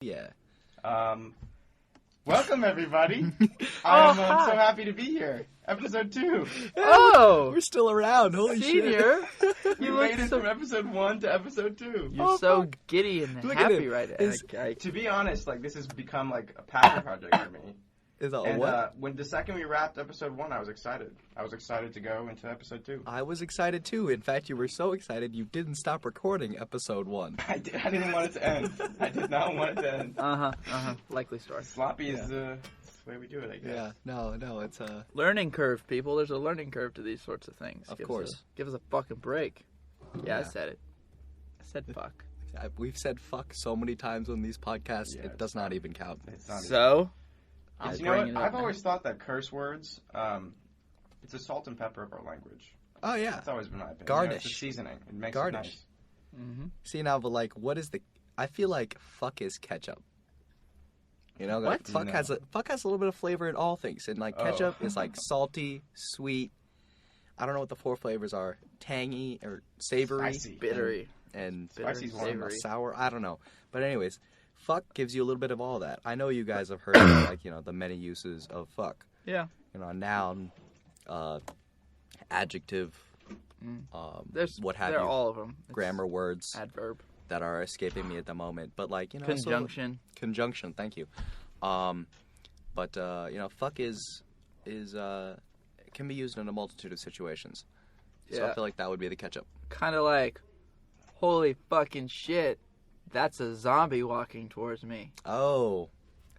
Yeah. Welcome everybody. I'm so happy to be here. Episode 2. Oh, We're still around. Holy Senior. shit. We made it from episode 1 to episode 2. You're so giddy and Look at happy him. right now. To be honest, like this has become like a passion project for me. Is that And what? when the second we wrapped episode 1, I was excited. I was excited to go into episode 2. I was excited too. In fact, you were so excited you didn't stop recording episode 1. I didn't want it to end. I did not want it to end. Likely story. Sloppy is the way we do it, I guess. Yeah. No, it's Learning curve, people. There's a learning curve to these sorts of things. Of course. Give us a fucking break. Yeah, I Yeah. said it. I said fuck. we've said fuck so many times on these podcasts, Yeah, it does not even count. It's not So, Because I'm you know bringing what? it up I've now. always thought that curse words, it's a salt and pepper of our language. Oh yeah. That's always been my opinion. Garnish. You know, it's a seasoning. It makes Garnish. it nice. Mm-hmm. See now, but like, what is the? I feel like fuck is ketchup. You know, like, What? fuck has a little bit of flavor in all things, and like ketchup Oh. is like salty, sweet. I don't know what the 4 flavors are: tangy or savory, Spicy. Bittery. and Spicy's one of them. savory. sour. I don't know, but anyways, fuck gives you a little bit of all that. I know you guys have heard of, like, you know, the many uses of fuck. Yeah. You know, noun, adjective, There's what have they're you, all of them. It's grammar words Adverb. that are escaping me at the moment. But like, you know, so- Conjunction. conjunction. Thank you. But you know, fuck is it can be used in a multitude of situations. So I Yeah. feel like that would be the ketchup. Kind of like, holy fucking shit, that's a zombie walking towards me. Oh,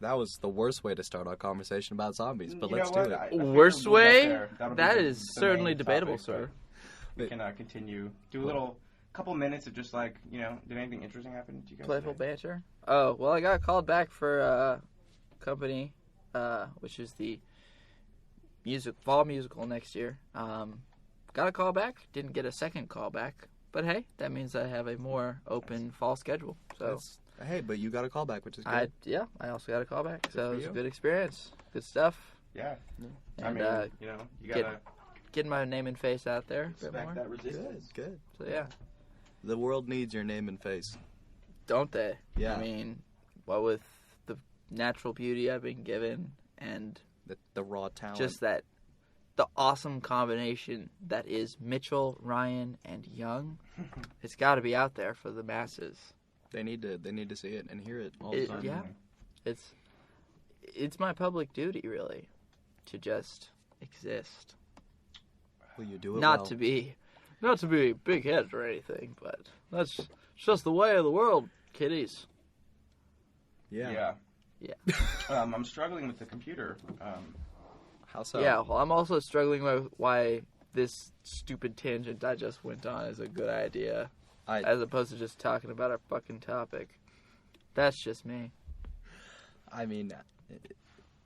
that was the worst way to start our conversation about zombies. But You let's know do what? it. I figure Worst we'll get way? there. That'll be That the- is the certainly main debatable, topic, sir. but We can continue. Do a couple minutes of just like, you know, did anything interesting happen to you guys? Playful today? banter. Oh, well, I got called back for a company, which is the fall musical next year. Got a call back. Didn't get a second call back. But hey, that means I have a more open fall schedule. So That's- hey, but you got a call back, which is good. I also got a call back. So for it was a you. good experience. Good stuff. Yeah. I And mean, you know, you get- gotta getting my name and face out there a bit respect more. that resistance. Good. So yeah, The world needs your name and face. don't they? Yeah. I mean, what with the natural beauty I've been given and The raw talent. just that the awesome combination that is Mitchell, Ryan, and Young. It's got to be out there for the masses. they need to see it and hear it all the time. Yeah, it's my public duty really to just exist. Will you do it? Not well? to be big headed or anything, but that's just the way of the world, kiddies. Yeah. Yeah. I'm struggling with the computer. How so? Yeah, well, I'm also struggling with why this stupid tangent I just went on is a good idea, as opposed to just talking about our fucking topic. That's just me. I mean,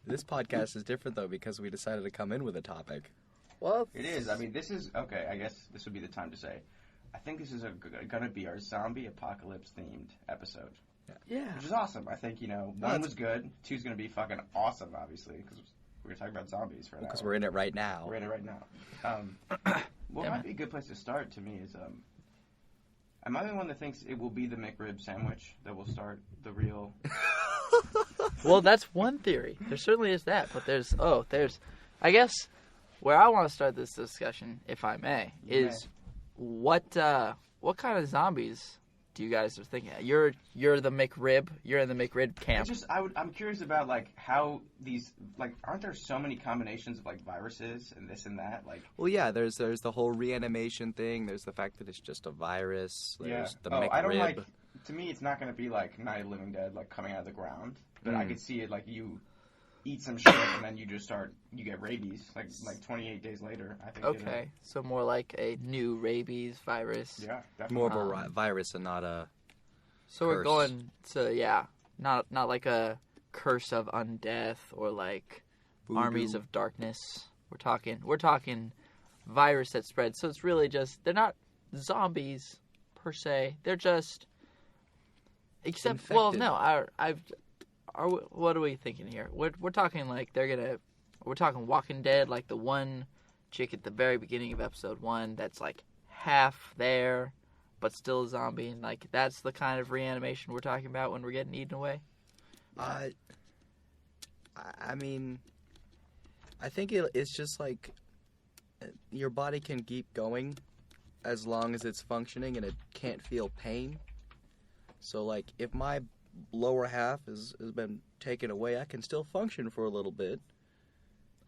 this podcast is different though because we decided to come in with a topic. Well, It is. I mean, this is okay. I guess this would be the time to say, I think this is gonna be our zombie apocalypse themed episode, yeah. which is awesome. I think, you know, 1 was good, 2's gonna be fucking awesome, obviously, because we're talking about zombies for an Because hour. we're in it right now. We're in it right now. What Yeah, might man. be a good place to start to me is, am I the one that thinks it will be the McRib sandwich that will start the real? Well, that's one theory. There certainly is that, but there's I guess where I want to start this discussion, if I may, You is what kind of zombies do you guys are thinking? You're the McRib. You're in the McRib camp. I'm curious about like how these like aren't there so many combinations of like viruses and this and that like Well, yeah. There's the whole reanimation thing. There's the fact that it's just a virus. There's the McRib. I don't like. To me, it's not going to be like Night of the Living Dead like coming out of the ground, but I could see it like you eat some shit and then you get rabies like 28 days later. I think. Okay, so more like a new rabies virus. Yeah, definitely. more of a virus and not a. So we're curse. going to not like a curse of undeath or like Voodoo. armies of darkness. We're talking virus that spreads. So it's really just they're not zombies per se. They're just except well Infected. no what are we thinking here? We're talking like we're talking Walking Dead, like the one chick at the very beginning of episode 1 that's like half there, but still a zombie. And like that's the kind of reanimation we're talking about when we're getting eaten away. I mean, I think it's just like your body can keep going as long as it's functioning and it can't feel pain. So like if my lower half has been taken away, I can still function for a little bit.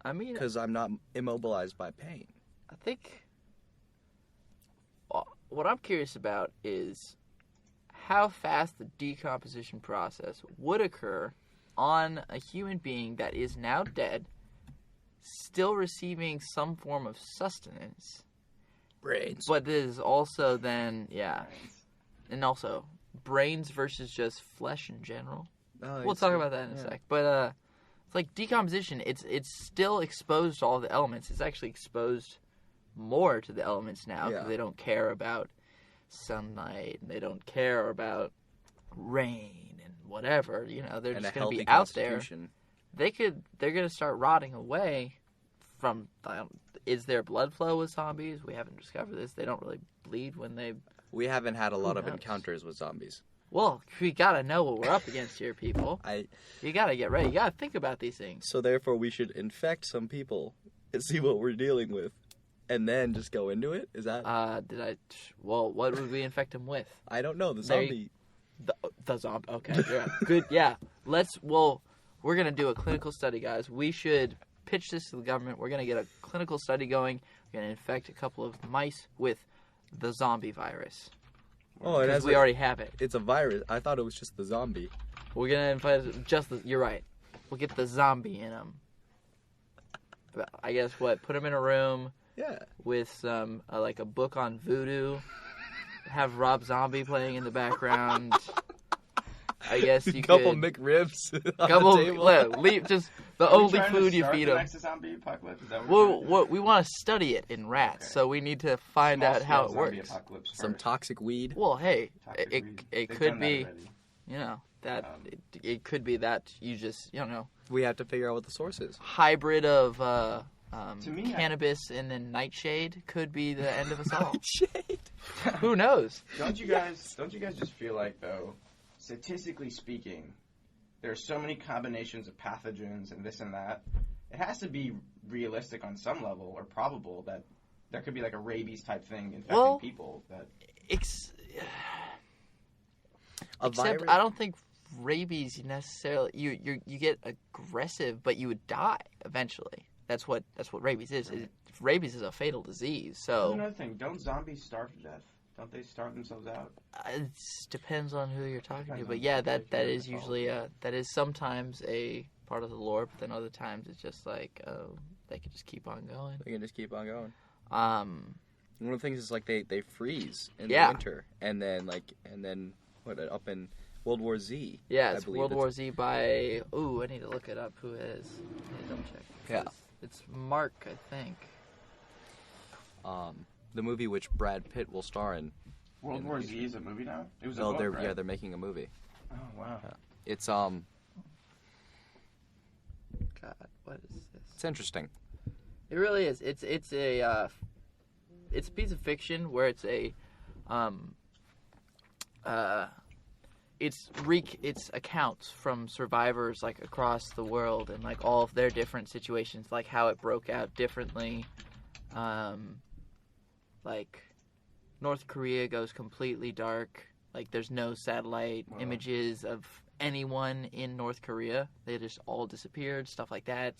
I mean, because I'm not immobilized by pain. I think what I'm curious about is how fast the decomposition process would occur on a human being that is now dead, still receiving some form of sustenance. Brains. But this is also then, yeah. And also, brains versus just flesh in general. We'll talk about that in a sec. But it's like decomposition, it's still exposed to all the elements. It's actually exposed more to the elements now because they don't care about sunlight and they don't care about rain and whatever. You know, they're just going to be out there. They're going to start rotting away from. Is there blood flow with zombies? We haven't discovered this. They don't really bleed when they. We haven't had a lot of encounters with zombies. Well, we gotta know what we're up against here, people. You gotta get ready. You gotta think about these things. So therefore, we should infect some people and see what we're dealing with, and then just go into it. Is that? Well, what would we infect them with? I don't know. The zombie. The zombie. Okay. Yeah. Good. Yeah. We're gonna do a clinical study, guys. We should pitch this to the government. We're gonna get a clinical study going. We're gonna infect a couple of mice with the zombie virus. Oh, and we already have it. It's a virus. I thought it was just the zombie. We're gonna invite you're right. We'll get the zombie in them. But I guess what? Put them in a room. Yeah. With some like a book on voodoo. Have Rob Zombie playing in the background. I guess you couple could. McRibs. Couple leave just the only food you feed them. Next zombie apocalypse? Is that We want to study it in rats, so we need to find out how it works. Some toxic weed. Well, hey, it could be, you know, that it could be that you just, you don't know. We have to figure out what the source is. Hybrid of cannabis and then nightshade could be the end of us all. Nightshade. Who knows? Don't you guys just feel like, though, statistically speaking, there are so many combinations of pathogens and this and that. It has to be realistic on some level, or probable, that there could be like a rabies type thing infecting people. Except virus? I don't think rabies necessarily. You get aggressive, but you would die eventually. That's what rabies is. Right. Rabies is a fatal disease. So there's another thing. Don't zombies starve to death? Don't they starve themselves out? It depends on who you're talking to, but yeah, that is usually that is sometimes a part of the lore, but then other times it's just like they can just keep on going. They can just keep on going. Um, One of the things is like they freeze in the winter, and then up in World War Z. Yeah, it's World War Z by. Ooh, I need to look it up. Who it is? I need to double check. Yeah, it's Mark, I think. The movie which Brad Pitt will star in. World War Z is a movie now? It was a book, book, right? Yeah, they're making a movie. Oh, wow. It's God, what is this? It's interesting. It really is. It's a piece of fiction where it's it's accounts from survivors like across the world and like all of their different situations, like how it broke out differently. Like North Korea goes completely dark. Like there's no satellite images of anyone in North Korea. They just all disappeared. Stuff like that.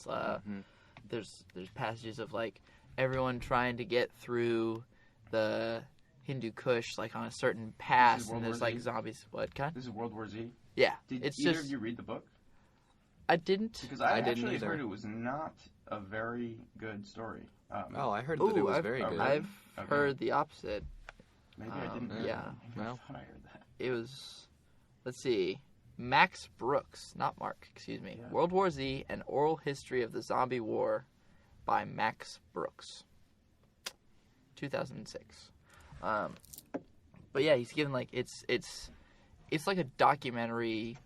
It's, there's passages of like everyone trying to get through the Hindu Kush like on a certain pass, and there's like zombies. What kind? This is World War Z. Yeah, Did it's either just. of you read the book? I didn't. Because I didn't actually either. heard it was not a very good story. I heard that it was very good. I've heard the opposite. Maybe I didn't. Yeah. Well, I thought I heard that. It was. Let's see. Max Brooks, not Mark. Excuse me. Yeah. World War Z: An Oral History of the Zombie War, by Max Brooks. 2006. But yeah, he's given like it's like a documentary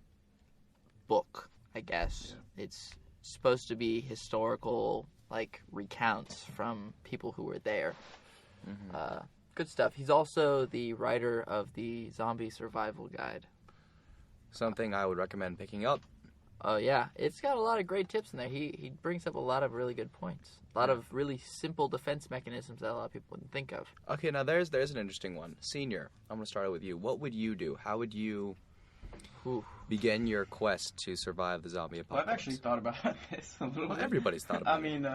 book, I guess. Yeah. It's supposed to be historical, like recounts from people who were there. Good stuff. He's also the writer of the Zombie Survival Guide. Something I would recommend picking up. Oh, yeah. It's got a lot of great tips in there. He brings up a lot of really good points. A lot of really simple defense mechanisms that a lot of people wouldn't think of. Okay, now there's an interesting one. Senior, I'm going to start out with you. What would you do? How would you begin your quest to survive the zombie apocalypse? Well, I've actually thought about this a little bit. Everybody's thought about it. I mean,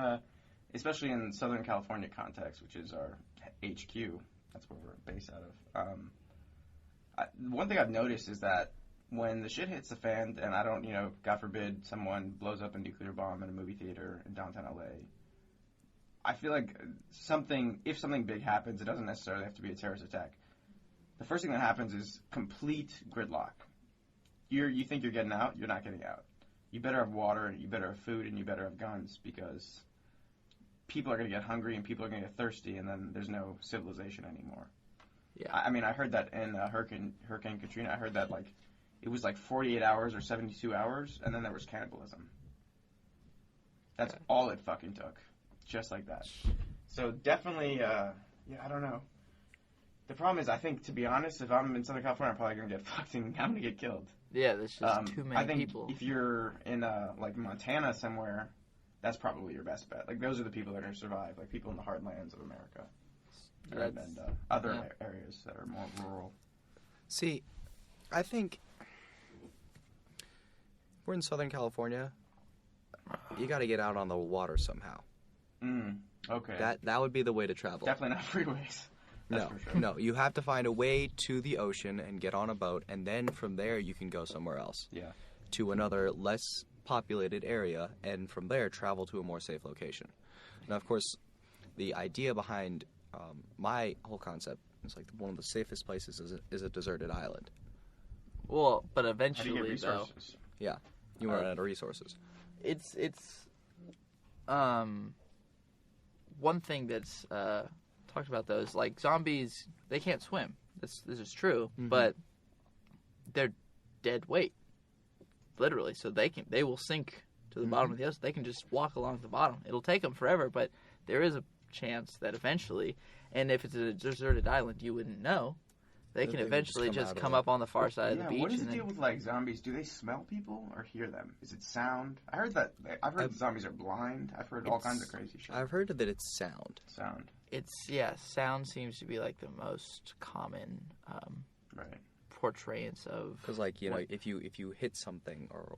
especially in Southern California context, which is our HQ. That's where we're based out of. One thing I've noticed is that when the shit hits the fan, and I don't, God forbid, someone blows up a nuclear bomb in a movie theater in downtown LA, I feel like if something big happens, it doesn't necessarily have to be a terrorist attack. The first thing that happens is complete gridlock. You think you're getting out, you're not getting out. You better have water, you better have food, and you better have guns, because people are going to get hungry and people are going to get thirsty, and then there's no civilization anymore. Yeah. I mean, I heard that in Hurricane Katrina. I heard that it was 48 hours or 72 hours, and then there was cannibalism. That's all it fucking took. Just like that. So definitely, I don't know. The problem is, I think, to be honest, if I'm in Southern California, I'm probably going to get fucked and I'm going to get killed. Yeah, there's just too many I think people. if you're in, Montana somewhere, that's probably your best bet. Those are the people that are going to survive, people in the heartlands of America. And other areas that are more rural. See, I think we're in Southern California. You got to get out on the water somehow. Okay. That would be the way to travel. Definitely not freeways. That's for sure. No, you have to find a way to the ocean and get on a boat, and then from there you can go somewhere else. Yeah. To another less populated area, and from there travel to a more safe location. Now, of course, the idea behind my whole concept is one of the safest places is a deserted island. Well, but How do you get eventually, though, resources? Yeah, you run out of resources. it's one thing that's talked about though is zombies. They can't swim. This is true, but they're dead weight, literally. So they will sink to the bottom of the ocean. They can just walk along the bottom. It'll take them forever, but there is a chance that eventually, and if it's a deserted island, you wouldn't know. They can eventually just come up on the far side of the beach. What is the deal with zombies? Do they smell people or hear them? Is it sound? I've heard that zombies are blind. I've heard all kinds of crazy shit. I've heard that it's sound. Sound. Sound seems to be the most common Right. Because portrayance of. if you hit something or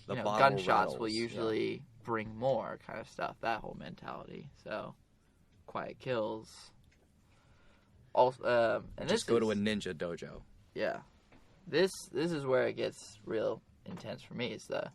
the gunshots rattles, will usually bring more kind of stuff. That whole mentality. So, quiet kills. Also, and just go to a ninja dojo. Yeah, this is where it gets real intense for me. Is the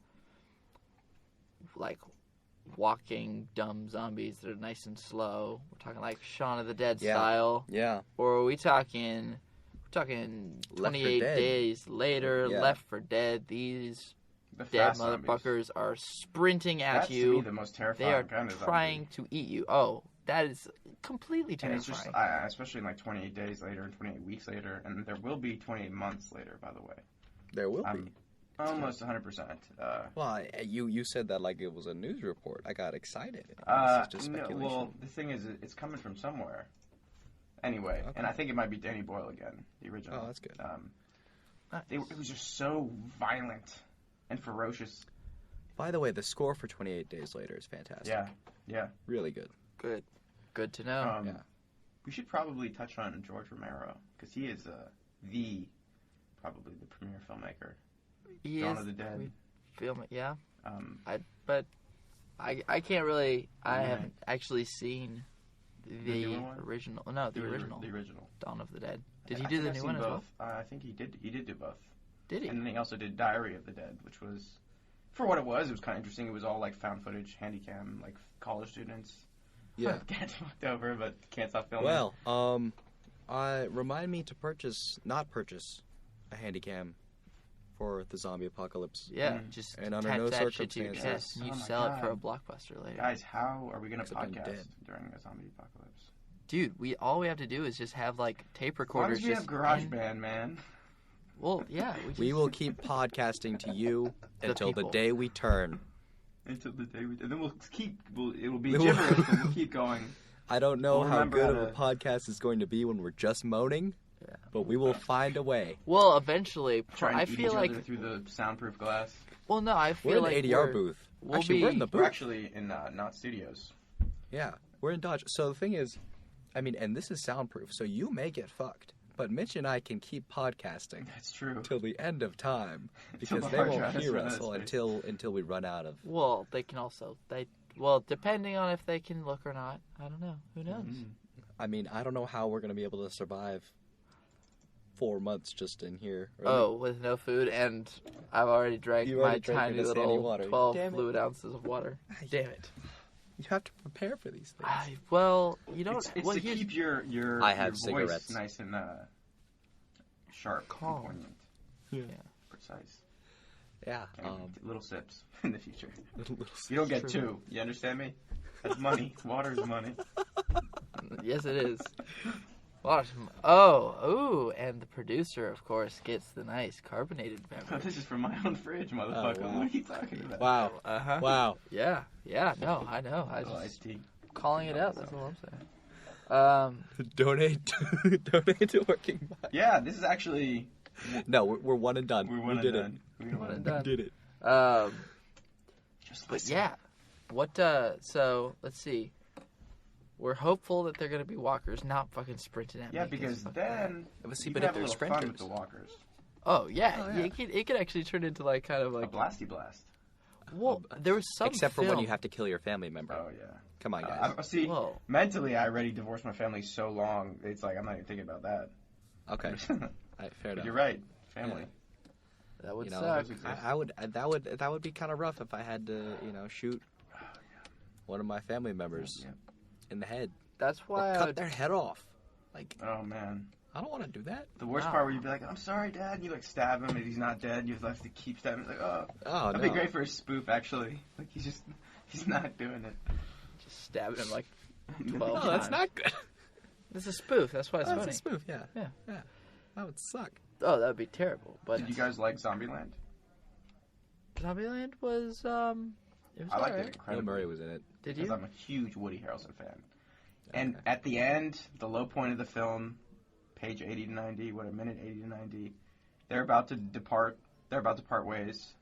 walking dumb zombies that are nice and slow. We're talking Shaun of the Dead style. Yeah. Or are we talking? We're talking 28 days later. Yeah. Left for Dead. These The dead fast motherfuckers are sprinting at That's you. to me the most terrifying They are kind of trying zombie. to eat you. Oh, that is completely And it's terrifying. just, especially 28 days later and 28 weeks later, and there will be 28 months later, by the way. There will be. Almost 100%. Well, you said that it was a news report. I got excited. This is just speculation. No, well, the thing is, it's coming from somewhere. Anyway, and I think it might be Danny Boyle again, the original. Oh, that's good. It was just so violent and ferocious. By the way, the score for 28 Days Later is fantastic. Yeah. Really good. Good to know. We should probably touch on George Romero, because he is probably the premier filmmaker. He Dawn is of the Dead. Yeah. I can't really. I haven't actually seen the original. No, the original. The original. Dawn of the Dead. Did he do the new one as well? I think he did. He did do both. Did he? And then he also did Diary of the Dead, which was, for what it was kind of interesting. It was all found footage, handycam, college students. Yeah. Get fucked over, but can't stop filming. Well, remind me to not purchase a handycam for the zombie apocalypse. Yeah, just and under attach no that shit to your circumstances. chest and you sell it for a blockbuster later. Guys, how are we going to Except I'm podcast dead. during a zombie apocalypse? Dude, all we have to do is just have tape recorders. As long as we have GarageBand, man. Well, yeah. We will keep podcasting to you until the people. day we turn. Until the day and then it will be gibberish, and we'll keep going. I don't know We'll how remember good how of a to- podcast is going to be when we're just moaning, Yeah. but we will find a way. Well, eventually, Trying I to eat feel each like. other through the soundproof glass. Well, no, I We're feel in like the ADR booth. we'll Actually, we're in be- the We're booth. actually in Not Studios. Yeah, we're in Dodge. So the thing is, I mean, and this is soundproof, so you may get fucked. But Mitch and I can keep podcasting That's true. till the end of time Till because the they hard won't drives hear run out us of space. until we run out of. Well, they can also well, depending on if they can look or not. I don't know. Who knows? Mm. I mean, I don't know how we're gonna be able to survive 4 months just in here. Or Oh, with no food, and I've already drank You my already drank tiny your standing little water. 12 Damn it. fluid ounces of water. Damn it. you have to prepare for these things. Well, you don't. It's well, to here's- keep your I have your voice cigarettes. nice and sharp, Calm. and poignant, Yeah. precise. Yeah. And little sips in the future. Little You don't get True. two. You understand me? That's money. Water's money. Yes, it is. Ooh, and the producer, of course, gets the nice carbonated beverage. This is from my own fridge, motherfucker. wow. What are you talking about? Wow. Uh-huh. Wow. Yeah, no, I know. I Oh, just iced tea. calling it out. That's all I'm saying. Donate to Working Body. Yeah, this is actually No, we're one and done. we're we one did and done. We're One and it. done. We did it. Just But listen. yeah, so let's see. We're hopeful that they're gonna be walkers, not fucking sprinting at me. Yeah, because fuck that. then Let's see, you but can if have a they're little fun sprinters. with the walkers. Oh yeah, Oh, yeah. it could actually turn into like kind of A like. blasty blast. Well, there was some. Except for when film- you have to kill your family member. Oh yeah. Come on, guys. See, Whoa. mentally, I already divorced my family so long. It's like I'm not even thinking about that. Okay. But All right, fair enough. you're right. Family. That would You know, suck. Those exist. I would that would be kind of rough if I had to shoot one of my family members Yeah. in the head That's why or I cut would. their head off. Like Oh man. I don't want to do that. The worst Wow. part where you'd be like, "I'm sorry, Dad," and you like stab him, and he's not dead. You have to keep stabbing. It's like, oh, Oh that'd no. be great for a spoof, actually. Like he's not doing it. Just stabbing him like. No, 12 that's times. not good. This is a spoof. That's why it's Oh, funny. that's a spoof. Yeah. Yeah. That would suck. Oh, that would be terrible. But Did you guys like Zombieland? Zombieland was It was I liked alright. it Bill incredibly. Murray was in it. Did Because you? I'm a huge Woody Harrelson fan. And Okay. at the end, the low point of the film, page 80 to 90, what a minute 80 to 90, they're about to depart. They're about to part ways.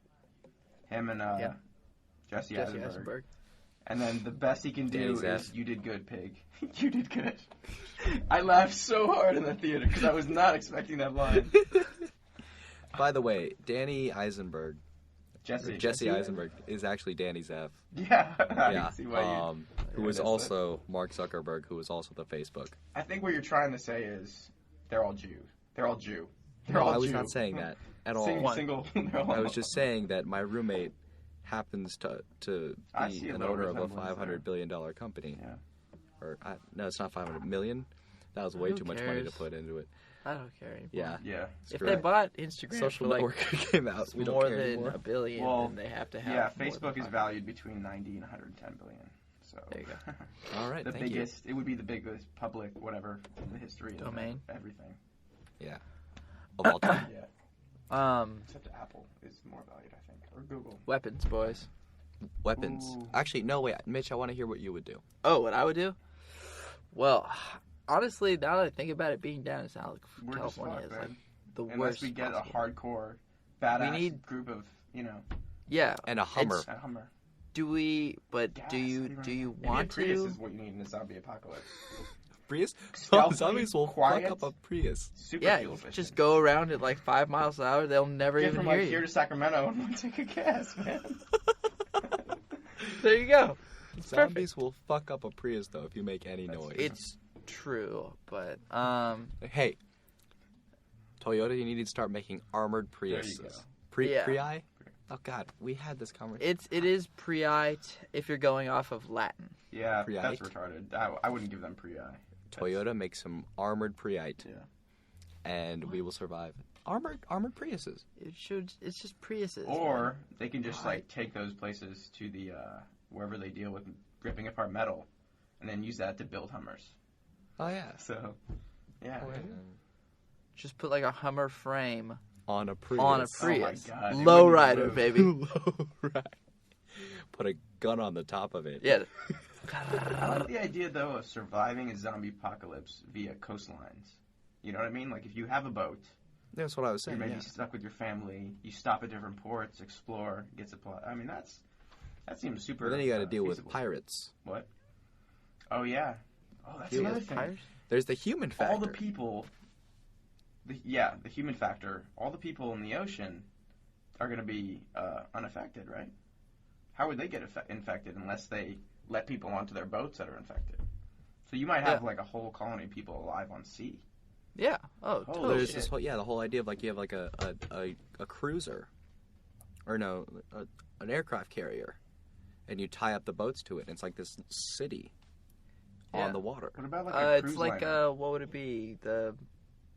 Him and Yeah. Jesse Jesse Eisenberg. Eisenberg. And then the best he can do Danny is, Zeff. "You did good, pig. You did good." I laughed so hard in the theater because I was not expecting that line. By the way, Danny Eisenberg, Jesse Eisenberg, is actually Danny Zeff. Yeah, I Yeah. can see why you. Who was missed also Mark Zuckerberg, who was also the Facebook. I think what you're trying to say is they're all Jew. They're all Jew. They're No, all I was Jew. not saying that at all. Single. they're all- I was just saying that my roommate happens to I be see a an little owner of a resemblance there. $500 billion company. Yeah. Or no, it's not 500 million. That was way Who too much money to cares? put into it. I don't care anymore. Yeah. Yeah. If Screw they it. bought Instagram Social for like network came out. We don't more care than anymore. $1 billion, Well, then they have to have. Yeah, more Facebook than is valued between 90 and 110 billion. So There you go. All right, the thank you. biggest. It would be the biggest public whatever in the history Domain? of everything. Of all time. Yeah. Except Apple is more valued, I think, or Google. Weapons, boys. Weapons. Ooh. Actually, no, wait. Mitch, I want to hear what you would do. Oh, what I would do? Well, honestly, now that I think about it, being down in South We're just California fucked, is like man. the Unless worst. we get possible. a hardcore, badass need- group of, Yeah. And a Hummer. a Hummer. Do we? But Gas, do you? how Do you Maybe a want Prius to? is what you need in a zombie apocalypse. Prius? Stealthy, Zombies will quiet. fuck up a Prius. Super Yeah, fuel you efficient. just go around at like 5 miles an hour. They'll never Get even from hear like you. here to Sacramento and we'll take a gas, man. There you go. Zombies will fuck up a Prius, though, if you make any That's noise. It's true, but Hey, Toyota, you need to start making armored Priuses. There you go. Yeah. Pri? Oh, God, we had this conversation. it is pre-ite if you're going off of Latin. Yeah, Pre-ite? that's retarded. I wouldn't give them pre-I. Toyota makes some armored Priite, Yeah. and we will survive. Armored Priuses. It's just Priuses. Or they can just like take those places to the wherever they deal with ripping apart metal, and then use that to build Hummers. Oh, yeah. So, yeah. Just put like a Hummer frame On a Prius. on a Oh my Prius. God, it Low wouldn't rider, move. baby. Low ride. put a gun on the top of it. Yeah. I like the idea, though, of surviving a zombie apocalypse via coastlines. You know what I mean? Like, if you have a boat, That's what I was you're saying. maybe Yeah. stuck with your family, you stop at different ports, explore, get supply. I mean, that seems super But then you got to deal feasible. with pirates. What? Oh, yeah. Oh, that's Deal another with thing. There's the human factor. All the people, the human factor, all the people in the ocean are going to be unaffected, right? How would they get infected unless they let people onto their boats that are infected? So you might have like a whole colony of people alive on sea. Yeah. Oh, Holy totally. There's shit. this whole, the whole idea of like you have like a cruiser, or no, an aircraft carrier, and you tie up the boats to it, and it's like this city on the water. What about like a cruise It's like liner? what would it be? The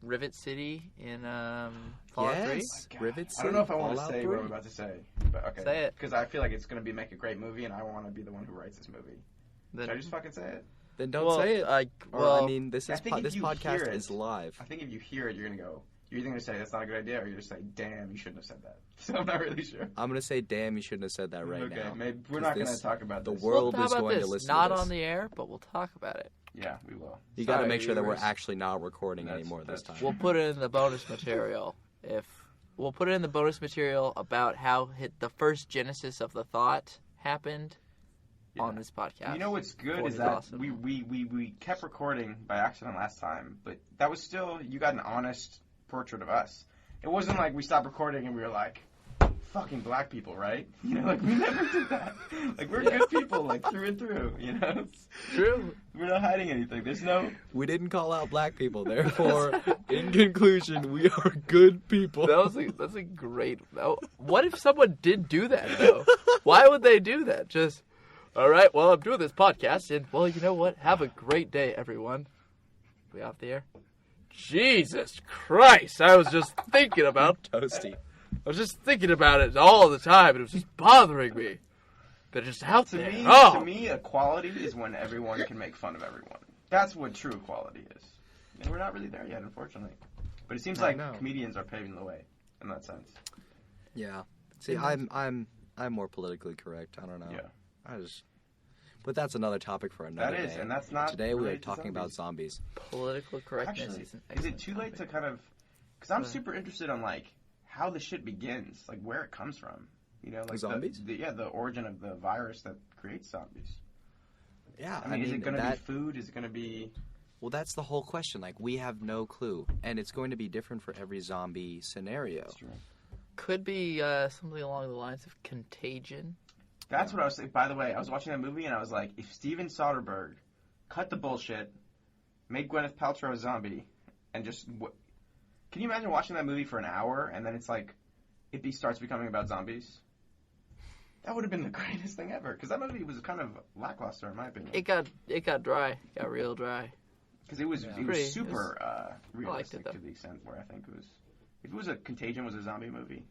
Rivet City in Fallout 3? Yes, God, Rivet I don't know if I City, want to Fallout say 3. what I'm about to say, but okay. Say it. Because I feel like it's going to be make a great movie, and I want to be the one who writes this movie. Then, Should I just fucking say it? Then don't say it. Or, well, I mean, this I is think if this you podcast hear it- is live. I think if you hear it, you're going to go, you're either going to say that's not a good idea, or you're going to say, damn, you shouldn't have said that. So I'm not really sure. I'm gonna say, damn, you shouldn't have said that right okay, now. maybe we're 'Cause not going this- to talk about the this. world how is about going this? to listen Not to this. on the air, but we'll talk about it. Yeah, we will. You got to Sorry, make sure that we're viewers. actually not recording anymore this time. We'll put it in the bonus material. We'll put it in the bonus material about how the first genesis of the thought happened on this podcast. You know what's good Boy, is it's that awesome. we kept recording by accident last time, but that was still, you got an honest portrait of us. It wasn't like we stopped recording and we were like, fucking black people, right? You know, like we never did that. Like we're good people, like through and through, you know? True. We're not hiding anything. There's no... We didn't call out black people, therefore, in conclusion, we are good people. That's a great. What if someone did do that though? Why would they do that? Just, all right. Well, I'm doing this podcast, and well, you know what? Have a great day, everyone. We off the air? Jesus Christ! I was just thinking about. Toasty. I was just thinking about it all the time, and it was just bothering me. They're just out To there. me, Oh, to me, equality is when everyone can make fun of everyone. That's what true equality is. And we're not really there yet, unfortunately. But it seems I like know. comedians are paving the way in that sense. Yeah. See, I'm more politically correct. I don't know. Yeah. But that's another topic for another That is, day. and that's not Today we are related to talking about zombies. zombies. political correctness. Actually, is an is it excellent too late topic. to kind of... Because I'm super interested on, like, how the shit begins. Like, where it comes from. You know, like... Zombies? The origin of the virus that creates zombies. Yeah, I mean, is it going to be food? Is it going to be... Well, that's the whole question. Like, we have no clue, and it's going to be different for every zombie scenario. That's true. Could be something along the lines of contagion. That's what I was saying. By the way, I was watching that movie and I was like, if Steven Soderbergh cut the bullshit, made Gwyneth Paltrow a zombie, and just... Can you imagine watching that movie for an hour and then it's like, it starts becoming about zombies? That would have been the greatest thing ever. Because that movie was kind of lackluster, in my opinion. It got dry. Got real dry. Because it was Pretty- super liked realistic it, though. to the extent where I think it was... If it was a Contagion was a zombie movie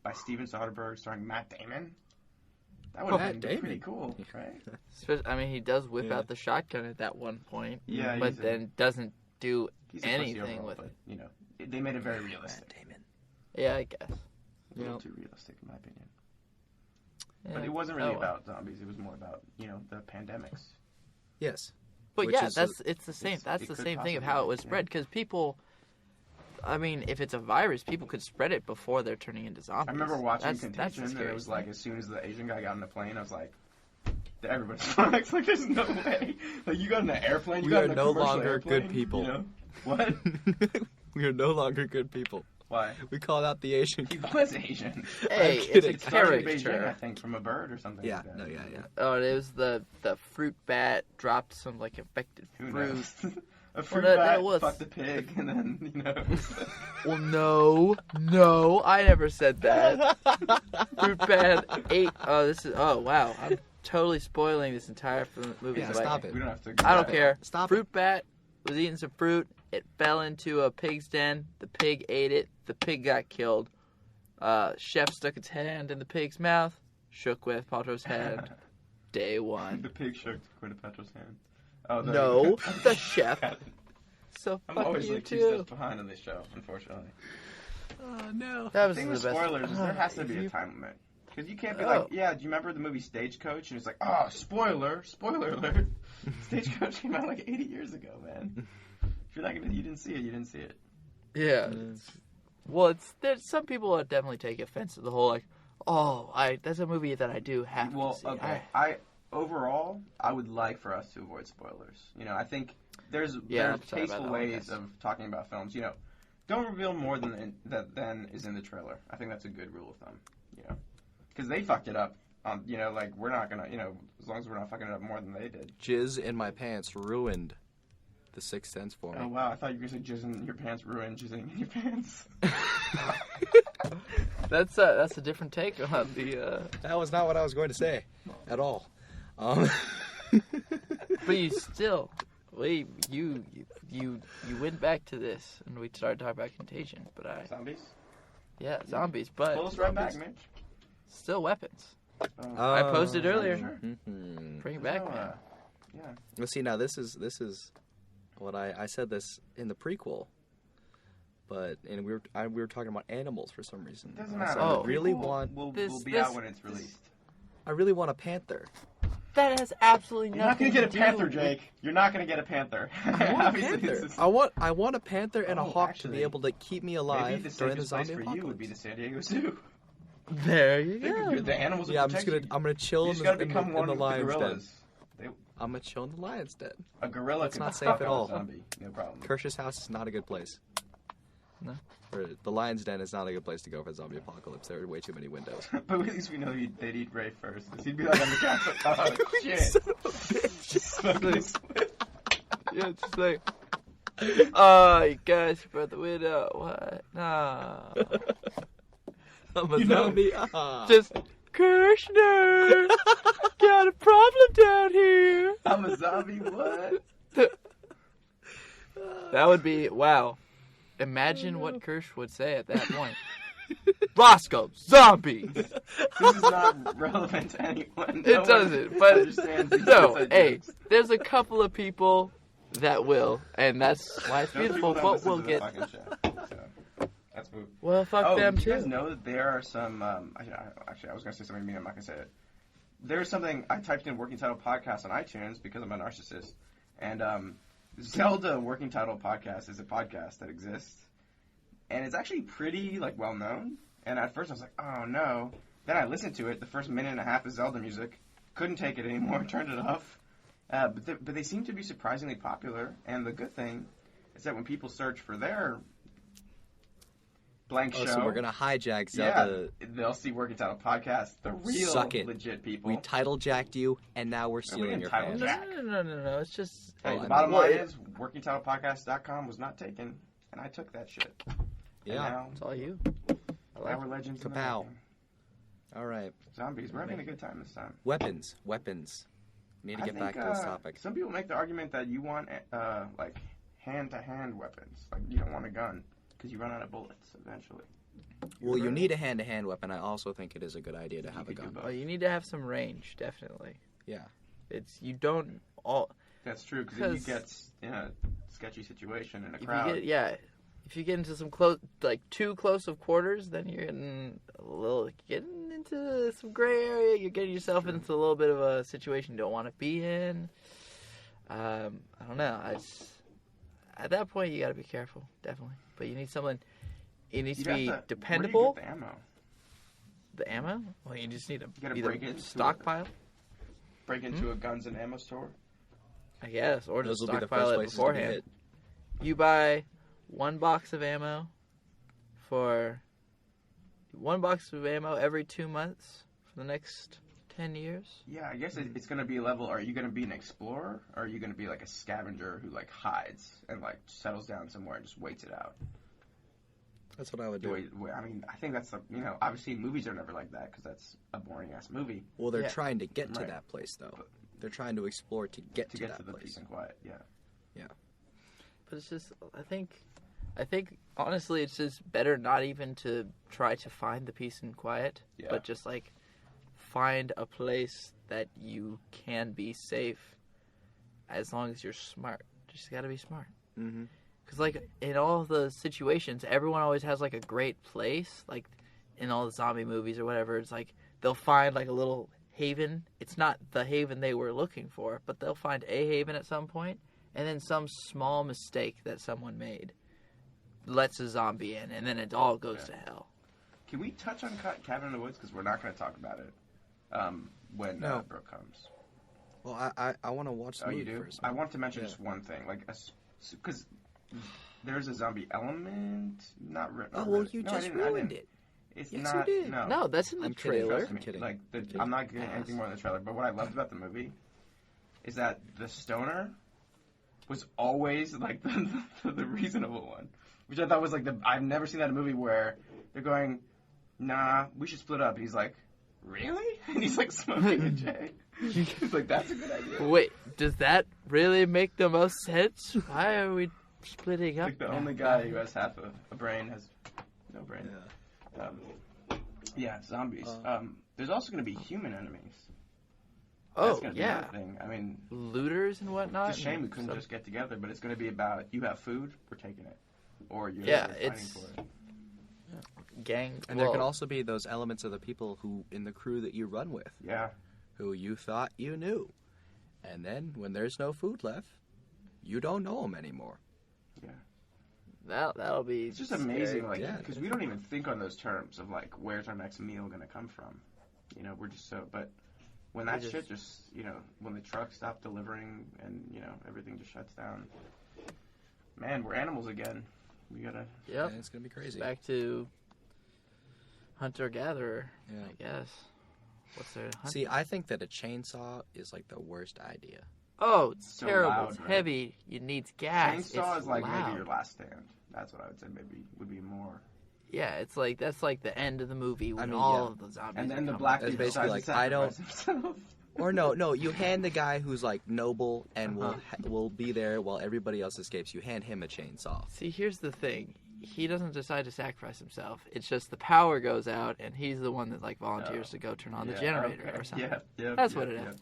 by Steven Soderbergh starring Matt Damon, that would have Matt been Damon. pretty cool, right? I mean, he does whip Yeah. out the shotgun at that one point, Yeah, but he's a- then doesn't do He's a pussy anything overall, with but, it. you know, they made it very Matt realistic. Damon. Yeah, I guess. A little Yep. too realistic, in my opinion. Yeah. But it wasn't really Oh, well. about zombies. It was more about, you know, the pandemics. Yes. But which yeah, is it's the same. That's it the could same thing of possibly how it be, was yeah. spread. Because people, I mean, if it's a virus, people could spread it before they're turning into zombies. I remember watching That's the Contagion, and scary it was like, thing. as soon as the Asian guy got on the plane, I was like, everybody's fucked. Like, there's no way. Like, you got in an airplane, you We got are in a no commercial longer airplane, good people. You know? What? We are no longer good people. Why? We called out the Asian He guy. was Asian. Hey, I'm it's a kidding. It started in Beijing, I character. think, from a bird or something Yeah, like that. no, yeah. Oh, it was the fruit bat dropped some like infected Who fruit. knows? A fruit that bat was- fucked the pig, and then, you know... Well, no, I never said that. Fruit bat ate. Oh wow, I'm totally spoiling this entire movie. Yeah, so stop it. We don't have to... I don't care. Stop Fruit bat was eating some fruit. It fell into a pig's den. The pig ate it. The pig got killed. Chef stuck its hand in the pig's mouth. Shook Gwyneth Paltrow's hand. Day one. The pig shook Gwyneth Paltrow's hand. Oh, No, the chef. So I'm fuck always you like 2 too. steps behind on this show, unfortunately. Oh, no. That The was thing the with best. spoilers is there has to If be a you- time limit. Because you can't be like, yeah, do you remember the movie Stagecoach? And it's like, oh, spoiler alert. Stagecoach came out like 80 years ago, man. If you're not gonna, you didn't see it, you didn't see it. Yeah. Well, there's some people that definitely take offense to the whole, like, that's a movie that I do have to see. Okay. Overall, I would like for us to avoid spoilers. You know, I think there's tasteful ways of talking about films. You know, don't reveal more than is in the trailer. I think that's a good rule of thumb. You know, because they fucked it up. You know, like we're not gonna. You know, as long as we're not fucking it up more than they did. Jizz in my pants ruined The Sixth Sense for me. Oh wow! I thought you were gonna say jizz in your pants ruined jizzing in your pants. That's a different take on the. That was not what I was going to say, at all. But you still, you went back to this, and we started talking about Contagion. But Zombies. Yeah, zombies. But pull us right back, Mitch. Still weapons. I posted earlier. Sure. Bring it back, man. Yeah. Well, see, now this is what I said this in the prequel, but we were talking about animals for some reason. Doesn't matter. I really want. Will be out when it's released. I really want a panther. That has absolutely nothing. You're not gonna get a panther, Jake. You're not gonna get a panther. I want a panther. I want a panther and a hawk to be able to keep me alive during the zombie place for apocalypse. you would be the San Diego Zoo. There you go. The animals. Yeah, I'm gonna chill in the lion's den. I'm gonna chill in the lion's den. A gorilla. It's not safe at all. Zombie. No problem. Kirsch's house is not a good place. No. Or the lion's den is not a good place to go for a zombie apocalypse. There are way too many windows. But at least we know they'd eat Ray first. Because he'd be like on the couch like, oh, shit. Son of a bitch. Yeah, it's just like, oh, you guys brought the window. What? Nah. I'm a zombie. Just, Kirshner, got a problem down here. I'm a zombie, what? That would be, wow. Imagine what Kirsch would say at that point. Roscoe, zombies! This is not relevant to anyone. It doesn't, but no, hey, there's a couple of people that will, and that's why it's beautiful. But we'll get. That's moved. Well, fuck them too. too. You guys know that there are some. Actually, I was gonna say something mean. I'm not gonna say it. There's something I typed in working title podcast on iTunes because I'm a narcissist, and Zelda Working Title Podcast is a podcast that exists, and it's actually pretty well known. And at first I was like, oh no. Then I listened to it. The first minute and a half is Zelda music. Couldn't take it anymore. Turned it off. But they seem to be surprisingly popular. And the good thing is that when people search for their blank show, so we're gonna hijack Zelda. Yeah, they'll see Working Title Podcast. The real legit people. We title jacked you, and now we're stealing your fans. No. It's just. Hey, the bottom line is, WorkingTitlePodcast.com was not taken, and I took that shit. Yeah, now, it's all you. Now we're legends. Kapow. All right. Zombies. We're having a good time this time. Weapons. Need to get back to this topic. Some people make the argument that you want hand-to-hand weapons. Like you don't want a gun because you run out of bullets eventually. Well, you need a hand-to-hand weapon. I also think it is a good idea to have a gun. Well, you need to have some range, definitely. Yeah. You don't all. That's true because if you get in a sketchy situation in a crowd. If you get into some too close of quarters, then you're getting into some gray area. You're getting yourself into a little bit of a situation you don't want to be in. I don't know. At that point, you got to be careful, definitely. But you need someone. It needs to be dependable. Where do you get the ammo? The ammo? Well, you just need to break into stockpile. Break into a guns and ammo store. I guess, or those just will be the stockpile first it beforehand. You buy one box of ammo every 2 months for the next 10 years. Yeah, I guess it's going to be a level. Are you going to be an explorer, or are you going to be like a scavenger who hides and settles down somewhere and just waits it out? That's what I would do. I mean, I think that's obviously movies are never like that because that's a boring ass movie. Well, they're trying to get to that place though. They're trying to explore to get to that the place. Peace and quiet. Yeah. But it's just, I think honestly, it's just better not even to try to find the peace and quiet, but just find a place that you can be safe as long as you're smart. Just gotta be smart. Mm-hmm. Because in all the situations, everyone always has a great place. in all the zombie movies or whatever, it's like they'll find like a little haven. It's not the haven they were looking for, but they'll find a haven at some point, and then some small mistake that someone made lets a zombie in, and then it all goes to hell. Can we touch on Cabin in the Woods? Because we're not going to talk about it when Brooke comes. Well, I want to watch the movie you do? first. I want to mention just one thing. Because there's a zombie element. Not really. You just ruined it. It's yes, not. you did. No, that's in the trailer. I'm kidding. I'm not getting anything more in the trailer. But what I loved about the movie is that the stoner was always like the reasonable one, which I thought was like I've never seen that in a movie where they're going, nah, we should split up. And he's like, really? And he's like smoking a J. He's like, that's a good idea. Wait, does that really make the most sense? Why are we splitting up? Like the only guy who has half a brain has no brain. Zombies. There's also going to be human enemies. That's gonna be another thing. I mean, looters and whatnot. It's a shame we couldn't just get together, but it's going to be about you have food, we're taking it, or you're fighting for it. Gang. And there can also be those elements of the people who in the crew that you run with. Yeah. Who you thought you knew. And then when there's no food left, you don't know them anymore. Yeah. That'll be It's just amazing, scary. because we don't even think on those terms of, like, where's our next meal going to come from? You know, we're just so, but when that shit just, when the trucks stop delivering and, everything just shuts down, man, we're animals again. We gotta... Yep. Yeah, it's going to be crazy. Back to hunter-gatherer, Yeah. I guess. What's there? See, I think that a chainsaw is like the worst idea. Oh, it's so terrible. loud, it's right? heavy. You need gas. Chainsaw it's is like loud. maybe your last stand. That's what I would say maybe would be more. Yeah, it's like that's like the end of the movie when of the zombies. And then are the coming. black That's dude basically decides to like, I don't- sacrifice himself. Or no, you hand the guy who's like noble and will be there while everybody else escapes. You hand him a chainsaw. See, here's the thing. He doesn't decide to sacrifice himself. It's just the power goes out, and he's the one that like volunteers to go turn on the generator or something. Yeah, That's what it is.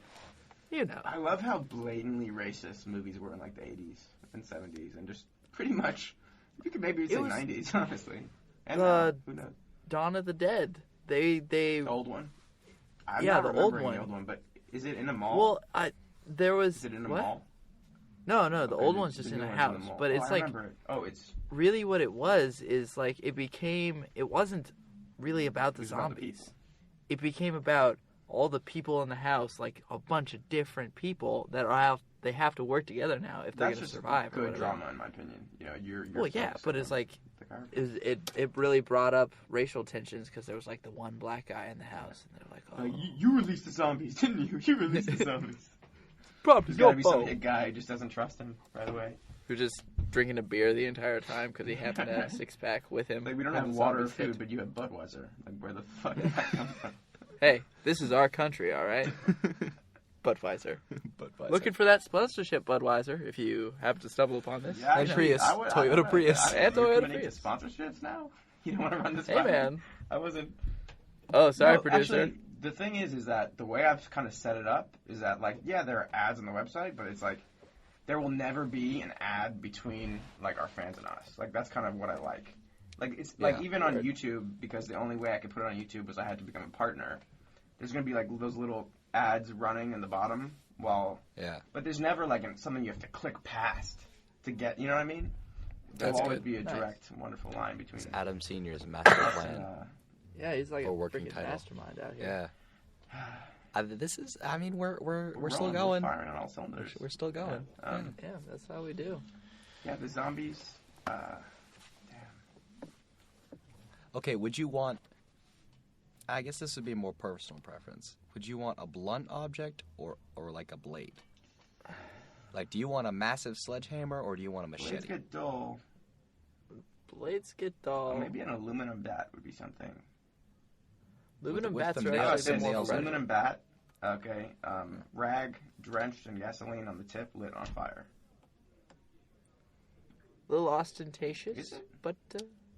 You know. I love how blatantly racist movies were in like the 80s and 70s, and just pretty much, you could maybe say 90s, honestly. And who knows? Dawn of the Dead. They The old one. I'm Yeah, not the old remembering one. The old one, but is it in a mall? Well, there was. Is it in a what? mall? No, the Okay, old one's the just new in a one's house. mall. But it's I like remember it. Oh, it's really what it was is like it wasn't really about the It was about the zombies. people. It became about all the people in the house, like a bunch of different people that they have to work together now if they're that's going to just survive. or good whatever. drama, in my opinion. You're Well, yeah, focusing but it's on like the character. it really brought up racial tensions because there was like the one black guy in the house, and they're like, "Oh, You released the zombies, didn't you? You released the zombies. probably There's gotta be some hit guy who just doesn't trust him right away. who's just drinking a beer the entire time because he happened to have a six-pack with him. Like, we don't when have the water or zombies hit. food, but you have Budweiser. Like, where the fuck did that come from? Hey, this is our country, all right? Budweiser. Budweiser. Looking for that sponsorship, Budweiser, if you happen to stumble upon this. Yeah, And Prius. I Toyota don't know. Prius. And You're Toyota committing to Prius. sponsorships now? You don't want to run this Hey, by me? man. I wasn't... Oh, sorry, No, producer. Actually, the thing is that the way I've kind of set it up is that, like, yeah, there are ads on the website, but it's like, there will never be an ad between, like, our fans and us. Like, that's kind of what I like. Like, it's, like, even on YouTube, because the only way I could put it on YouTube was I had to become a partner, there's going to be, like, those little ads running in the bottom while... Yeah. But there's never, like, something you have to click past to get, you know what I mean? There'll That's always good. be a Nice. direct, wonderful line between... It's Adam Senior's master us plan. and, Yeah, he's like Or a working freaking title. mastermind out here. Yeah. This is. I mean, we're still rolling, going. We're firing on all cylinders. We're still going. Yeah. Yeah, that's how we do. Yeah, the zombies. Okay, would you want... I guess this would be more personal preference. Would you want a blunt object or like a blade? Like, do you want a massive sledgehammer or do you want a machete? Blades get dull. Blades get dull. Maybe an aluminum bat would be something. Aluminum with bats the are nails actually and more nails. predator. Aluminum bat. Okay. Rag drenched in gasoline on the tip, lit on fire. A little ostentatious, Is it? but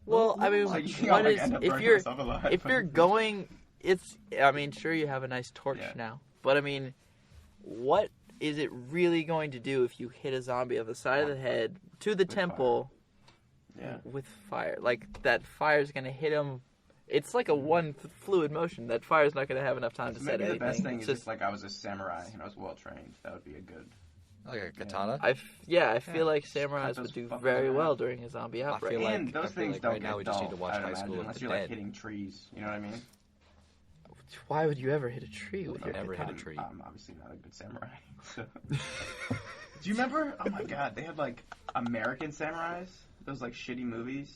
well, I mean, Like, you what like, is end up if burning you're yourself alive. if you're going? It's. I mean, sure, you have a nice torch Yeah. now, but I mean, what is it really going to do if you hit a zombie on the side of the head to the temple Yeah. with fire? Like that fire is going to hit him. It's like a one fluid motion. That fire's not going to have enough time to So set maybe anything. the best thing It's is if like I was a samurai and I was well trained. That would be a good. Like a katana. I feel like samurais those would do fuckers very in well half. during a zombie I outbreak. feel like- And those things like don't right now get we just need dull, to watch I'd High imagine, School of unless the you're like Dead. hitting trees. You know what I mean? Why would you ever hit a tree with I've your never hit katana? a tree. I'm obviously not a good samurai. So. Do you remember? Oh my god, they had like American samurais. Those like shitty movies.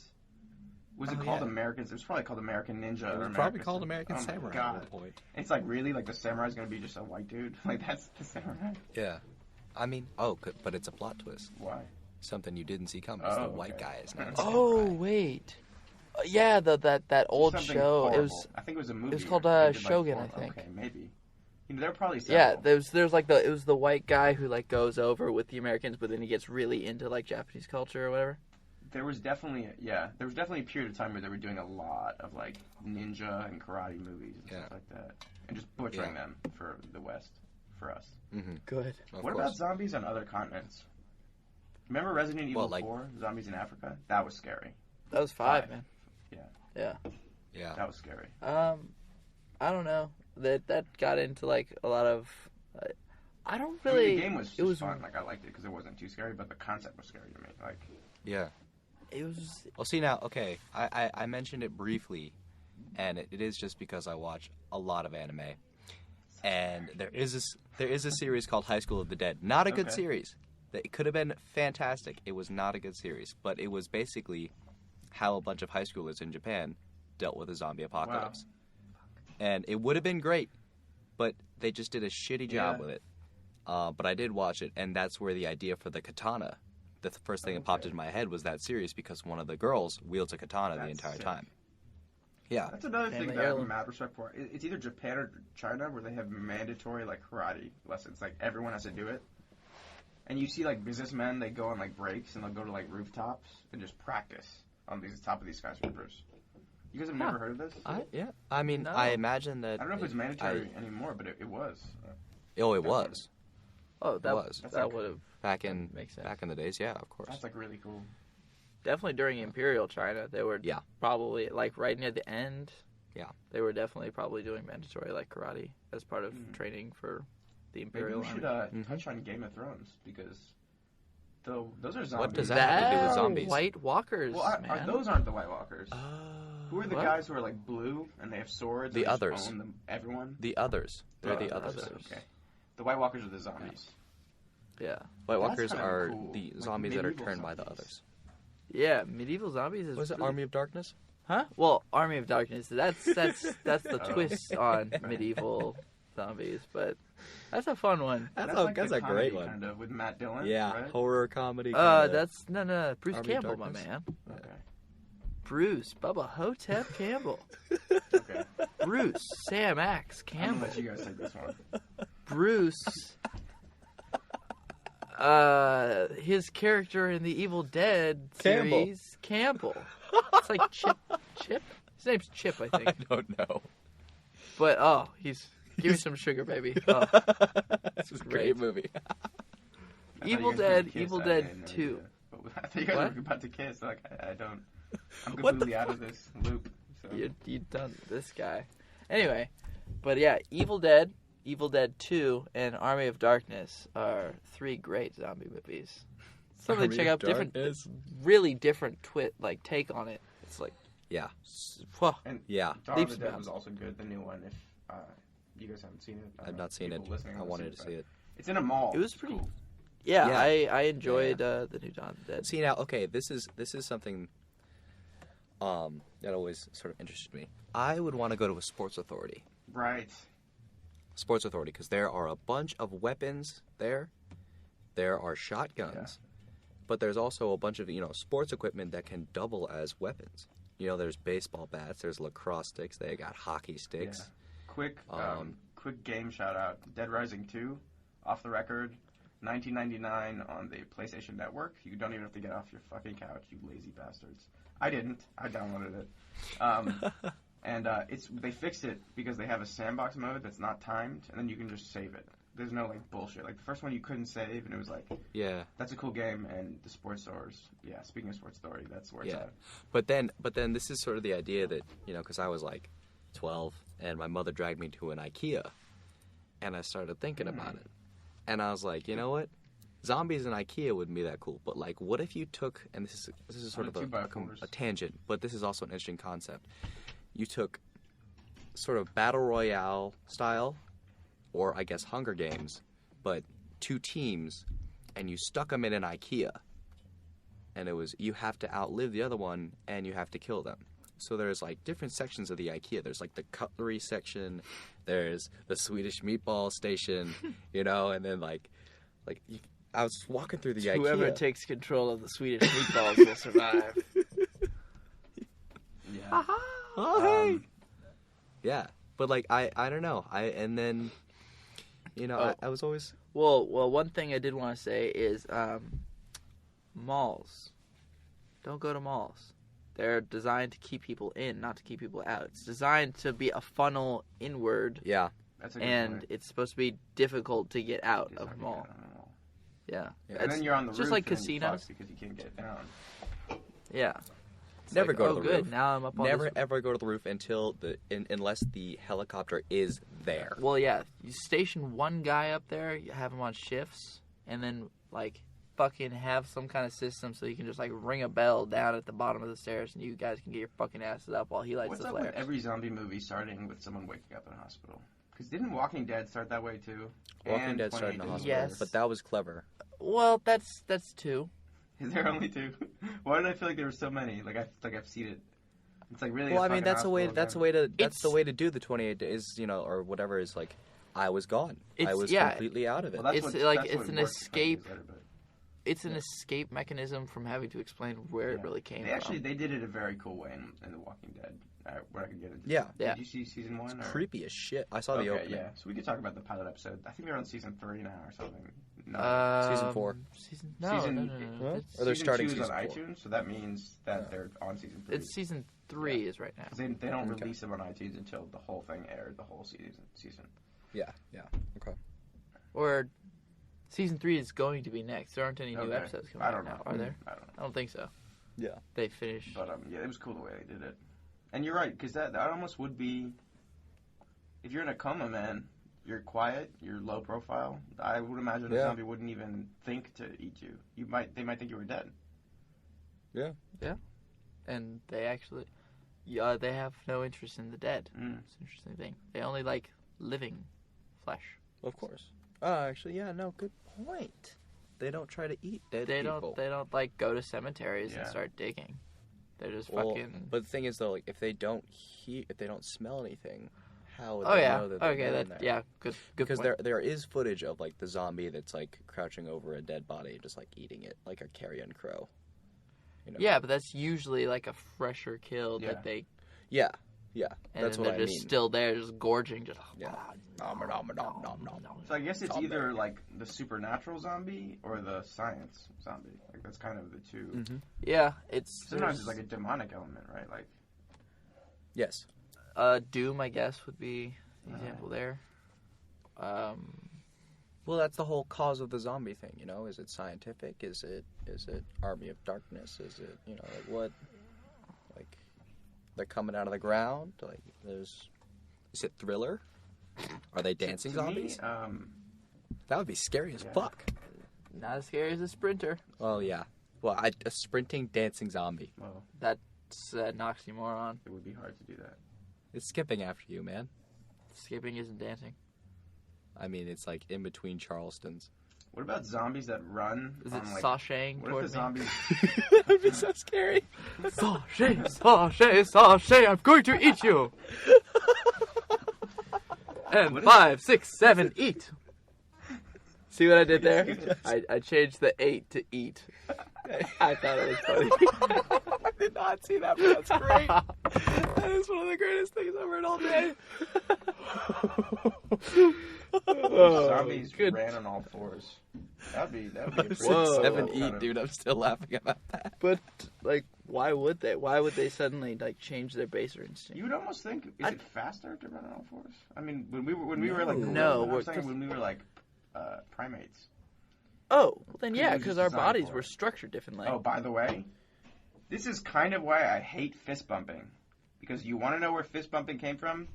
Was it Oh, called yeah. Americans? It was probably called American Ninja. It or was probably American called something. American Oh my Samurai God. at one point. It's like really like the samurai's gonna be just a white dude. Like that's the samurai. Yeah. I mean, but it's a plot twist. Why? Something you didn't see coming. It's Oh, the white okay. guy is now. a Oh samurai. wait, yeah, that old Something show. horrible. It was I think it was a movie. was called, They did, like, Shogun, four- I think. Okay, maybe. You know, there are probably yeah. several. There's like it was the white guy who like goes over with the Americans, but then he gets really into like Japanese culture or whatever. There was definitely a period of time where they were doing a lot of like ninja and karate movies and stuff like that, and just butchering them for the West, for us. Mm-hmm. Good. What about zombies on other continents? Remember Resident Evil 4, Zombies in Africa? That was scary. That was 5, man. Yeah. Yeah. That was scary. I don't know. That got into like a lot of. I don't I mean, really. the game was just it was fun. Like I liked it because it wasn't too scary, but the concept was scary to me. Like Yeah. It was. Well, see now, okay, I mentioned it briefly, and it is just because I watch a lot of anime, and there is a series called High School of the Dead. Not a good Okay. series. It could have been fantastic. It was not a good series, but it was basically how a bunch of high schoolers in Japan dealt with a zombie apocalypse, and it would have been great, but they just did a shitty job with it. But I did watch it, and that's where the idea for the katana. The first thing that popped into my head was that series because one of the girls wields a katana the entire time. Yeah. That's another thing Family that I have heirloom. mad respect for. It's either Japan or China where they have mandatory like karate lessons. Like everyone has to do it. And you see like businessmen, they go on like breaks and they'll go to like rooftops and just practice on the top of these skyscrapers. You guys have never heard of this? I mean, No. I imagine that. I don't know if it's mandatory anymore, but it was. Oh, it was Oh, that was. that would have back in makes sense. back in the days. Yeah, of course. That's like really cool. Definitely during Imperial China, they were Yeah. probably like right near the end. Yeah. They were definitely probably doing mandatory like karate as part of training for the Maybe Imperial we should Army. touch on Game of Thrones because those are zombies. What does that have to do with zombies? White Walkers, Well, man. those aren't the White Walkers. Who are the What? guys who are like blue and they have swords? The and just others. Own them, everyone. The others. They're the Oh, others. others. Okay. The White Walkers are the zombies. Yeah. White That's Walkers kinda are cool. the Like zombies that are medieval turned by the zombies. others. Yeah, medieval zombies is Was it really- Army of Darkness? Huh? Well, Army of Darkness. That's the Oh. twist on medieval zombies, but that's a fun one. That's a like the great comedy one. kind of with Matt Dillon. Yeah, Right? horror comedy. That's no Bruce Army of Campbell, my Darkness? man. Okay. Bruce Bubba Hotep Campbell. Okay. Bruce Sam Axe I'm gonna Campbell. let you guys take this one. Bruce. His character in the Evil Dead Campbell. series, Campbell. It's like Chip. His name's Chip, I I think. don't know. But give me some sugar, baby. Oh, This is a great movie. I thought Evil you guys were gonna Dead, kiss. Evil I Dead had no 2. idea. But I thought you guys What? were about to kiss. Like I don't. I'm What the completely out of this loop. So. You done this guy. Anyway, but yeah, Evil Dead 2, and Army of Darkness are 3 great zombie movies. Something to check out. Really different take on it. It's like, Yeah. whew. And Yeah. Dawn of Leaps the and Dead bounds. was also good. The new one. If you guys haven't seen it, I I've don't know, not seen it. people listening I will wanted to but see it. It's in a mall. It was It's pretty- cool. Yeah, Yeah. I enjoyed the new Dawn of the Dead. See now, okay, this is something that always sort of interested me. I would want to go to a sports authority. Right. Sports authority, because there are a bunch of weapons there. There are shotguns, but there's also a bunch of sports equipment that can double as weapons. There's baseball bats, there's lacrosse sticks, they got hockey sticks. Yeah. Quick game shout out. Dead Rising 2, off the record, 1999 on the PlayStation Network. You don't even have to get off your fucking couch, you lazy bastards. I didn't. I downloaded it. And they fixed it because they have a sandbox mode that's not timed, and then you can just save it. there's no like bullshit. Like the first one you couldn't save, and it was like, Yeah. that's a cool game. And the sports stores, yeah. Speaking of sports story, that's where it's Yeah. at. But then this is sort of the idea that, because I was like 12 and my mother dragged me to an IKEA, and I started thinking about it, and I was like, you know what? Zombies in IKEA wouldn't be that cool, but like, what if you took, and this is sort of a tangent, but this is also an interesting concept. You took sort of battle royale style, or I guess Hunger Games, but 2 teams, and you stuck them in an IKEA, and it was you have to outlive the other one, and you have to kill them. So there's like different sections of the IKEA. There's like the cutlery section, there's the Swedish meatball station, and then I was walking through the IKEA. Whoever takes control of the Swedish meatballs will survive. Yeah. Oh, hey. Yeah, but like I don't know. I was always Well, one thing I did want to say is malls. Don't go to malls. They're designed to keep people in, not to keep people out. It's designed to be a funnel inward, yeah. That's a good and point. it's supposed to be difficult to get out It's of a hard to mall. get on a mall. Yeah. And then you're on the It's roof. just like and then you're casinos. fucked because you can't get down. Yeah. It's Never like, go to oh, the good. roof. Now I'm up on Never this. ever go to the roof unless the helicopter is there. Well, yeah. You station one guy up there, you have him on shifts, and then, fucking have some kind of system so you can just, ring a bell down at the bottom of the stairs and you guys can get your fucking asses up while he lights What's the up flares. with every zombie movie starting with someone waking up in a hospital? Because didn't Walking Dead start that way too? Walking And Dead started in a 28 hospital, Yes. but that was clever. Well, that's 2. Is there only 2? Why did I feel like there were so many? I've seen it. It's like really. Well, a I mean, fucking that's the way hospital that's the It's- way to do the 28 days, or whatever is like. I was gone. I It's- was yeah. completely out of it. Well, that's It's what, like- that's it's what an works 20 years escape. later, but It's an escape mechanism from having to explain where it yeah. really came They did it a very cool way in The Walking Dead. What I could get into. Yeah. Yeah. Did you see season 1? It's or? creepy as shit. I saw the opening. Yeah. So we could talk about the pilot episode. I think they're on season 3 now or something. No. Season 4. No, Season- no. Huh? It's, Or they're season starting 2 is on season 4. iTunes, so that means that they're on season 3. it's season 3 is right now. 'Cause they don't Okay. release them on iTunes until the whole thing aired, the whole season. Yeah. Okay. Or season 3 is going to be next. There aren't any new Okay. episodes coming I out don't now, know. are there? I don't know. I don't think so. Yeah. They finished. But yeah, it was cool the way they did it. And you're right, because that almost would be, if you're in a coma, man, you're quiet, you're low profile. I would imagine a Yeah. zombie wouldn't even think to eat you. They might think you were dead. And they actually, they have no interest in the dead. Mm. It's an interesting thing. They only like living flesh. Of course. Oh, actually, yeah. No, good point. They don't try to eat dead people. They don't like go to cemeteries and Yeah. start digging. They're just Well, fucking. but the thing is, though, like if they don't smell anything, how would Oh they yeah. know that they're Okay. dead That in there? yeah. Good. Because point. there is footage of like the zombie that's like crouching over a dead body, just like eating it, like a carrion crow. Yeah, but that's usually like a fresher kill Yeah. that they. Yeah. And That's then what they're I just mean. still there, just gorging, just. Yeah. Nom, nom, nom, nom, nom. So I guess it's Zombie. either like the supernatural zombie or the science zombie. Like that's kind of the 2. Mm-hmm. Yeah, it's Sometimes there's- it's like a demonic element, right? Like Yes. Doom, I guess, would be the example there. Well, that's the whole cause of the zombie thing. Is it scientific? Is it Army of Darkness? Is it like what? Like they're coming out of the ground. Like is it Thriller? Are they dancing to me, zombies? That would be scary as Yeah. fuck. Not as scary as a sprinter. Oh yeah. Well, a sprinting dancing zombie. well, That's an oxymoron. it would be hard to do that. It's skipping after you, man. Skipping isn't dancing. I mean, it's like in between Charlestons. What about zombies that run? Is on, it like, sashaying What toward if the me? zombies? That would be so scary. Sashay, sashay, sashay, I'm going to eat you. And What is- 5, 6, 7, eat. See what I did there? I changed the 8 to eat. I thought it was funny. I did not see that, but that's great. That is one of the greatest things I've heard all day. Zombies good. ran on all 4s. That'd be a pretty 6, Whoa. 7, kind eat, of- dude. I'm still laughing about that. But, like, why would they? Why would they suddenly, like, change their baser instinct? You would almost think, is it faster to run on all 4s? I mean, when we were like, No, I'm we're saying just- when we were like primates. Oh, well then yeah, It was because just our designed bodies for were it. structured differently. Oh, by the way, this is kind of why I hate fist bumping. Because you want to know where fist bumping came from?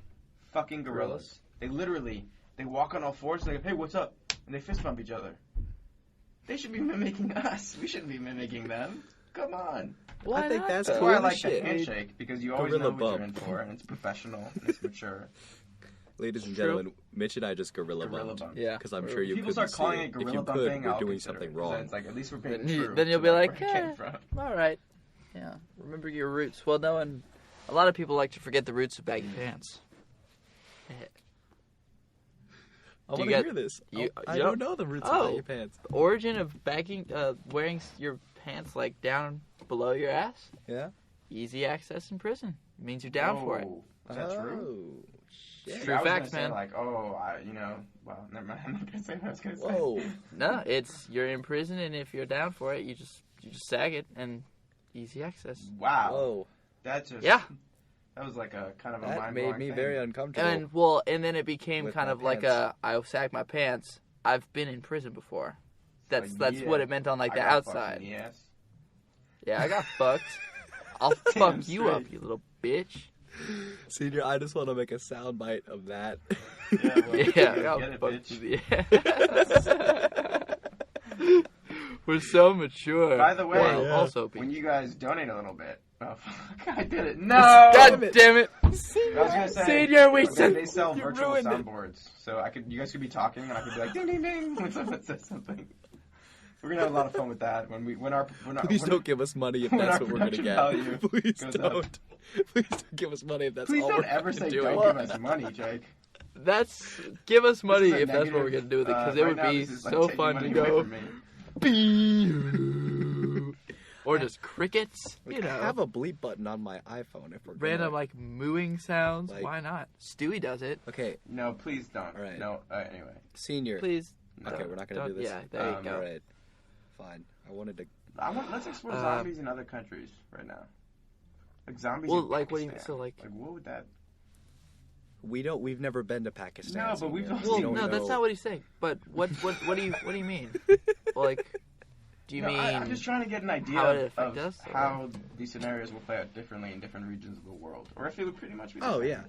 Fucking gorillas. They literally, they walk on all fours, they go, hey, what's up? And they fist bump each other. They should be mimicking us. We shouldn't be mimicking them. Come on. Why I think not, that's though? That's cool why I as like the shit. handshake, because you always Gorilla know what you're bump. in for, and it's professional, and it's mature. Ladies and True. gentlemen, Mitch and I just gorilla bumped. bump. Yeah. Because I'm sure you People couldn't start calling see it If gorilla you bumping, could, we're I'll doing consider something it. 'Cause wrong. then it's like, at least we're being Then true. you'll to, be like, where it came yeah. from. All right. Yeah. Remember your roots. Well, no one. A lot of people like to forget the roots of baggy pants. I Do want you to get- hear this. you- I you don't don't- know the roots Oh. of your pants. The origin of bagging, wearing your pants like down below your ass. Yeah? Easy access in prison. It means you're down for it. Oh, is that true? Shit. True I was facts, gonna man. Say like, well, never mind. I'm not gonna say what I was gonna say. Whoa. No, it's you're in prison, and if you're down for it, you just sag it and easy access. Wow. Whoa. That just Yeah. That was like a kind of a That mind-blowing made me thing. very uncomfortable. And then it became With kind my of like pants. I sag my pants. I've been in prison before. That's yeah. what it meant on like I the got fucked outside. in the ass. Yeah, I got fucked. I'll Damn fuck you up, straight. you little bitch. Senior, I just want to make a soundbite of that. Yeah, well, Yeah, you I'll get it, fuck bitch. you. We're so mature. By the way, Well, Yeah. also when you guys donate a little bit, oh fuck, I did it. No. God damn it! I was gonna say, Senior, we they sell you virtual ruined it. soundboards, so you guys could be talking, and I could be like, ding, ding, ding, when someone says something. We're gonna have a lot of fun with that when our Please don't give us money if when that's our what we're gonna production get. value Please goes don't. up. Please don't give us money if that's Please all don't we're ever fucking say doing. don't give us money, Jake. Give us money This is a if that's what we're negative, gonna do with it, because it right would now, be this is, like, so taking fun to money away go. from me. Bee. Or just crickets, We you know. have a bleep button on my iPhone if we're Random gonna... like mooing sounds. Like- Why not? Stewie does it. Okay, No, please don't. All right. No, anyway. Senior. Please. Okay, don't- we're not gonna don't- do this. Yeah, there you Um, go. All right. Fine. I wanted to... Let's explore zombies in other countries right now. Like zombies Well, in like, what do you Pakistan. so like? what would that... We've never been to Pakistan. No, but we've Senior. also- Well, We don't no, that's know. not what he's saying. But what do you mean? Like, do you No, mean? I'm just trying to get an idea how it of affect us, or- how these scenarios will play out differently in different regions of the world, or if it would pretty much be the Oh, same. yeah.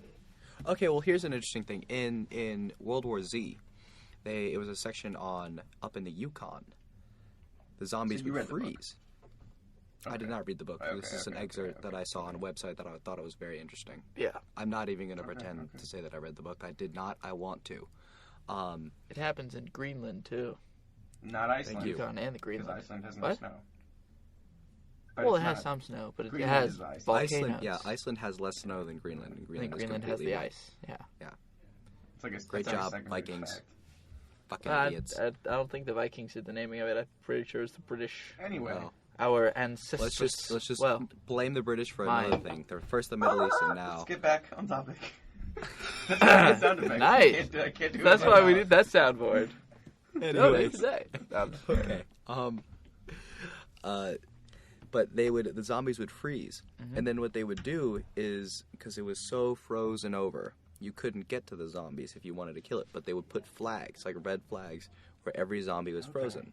Okay, well, here's an interesting thing. In World War Z, it was a section on up in the Yukon. The zombies So you would read the book? freeze. I did Okay. not read the book. This is an Okay, excerpt okay. that I saw on a website that I thought it was very interesting. Yeah, I'm not even going to Okay, pretend okay. to say that I read the book. I did not. I want to. it happens in Greenland too. Not Iceland. you. Yukon and the Because Greenland. Iceland has no What? snow. But Well, it it's has not- some snow, but it Greenland has is ice. volcanoes. Iceland has less snow than Greenland. And I think Greenland, Greenland is has the completely ice. Yeah. It's like a Great it's like a job, secondary Vikings. fact. fucking I idiots. don't think the Vikings did the naming of it. I'm pretty sure it's the British. Anyway, Well, Our ancestors. let's just well, blame the British for mine. another thing. They're first the Middle East and now. let's get back on topic. That's my sound effect. Nice. I can't do it that's right why now. we need that soundboard. No, Anyways. today. Okay. But the zombies would freeze, Mhm. and then what they would do is, because it was so frozen over, you couldn't get to the zombies if you wanted to kill it. But they would put flags, like red flags, where every zombie was frozen.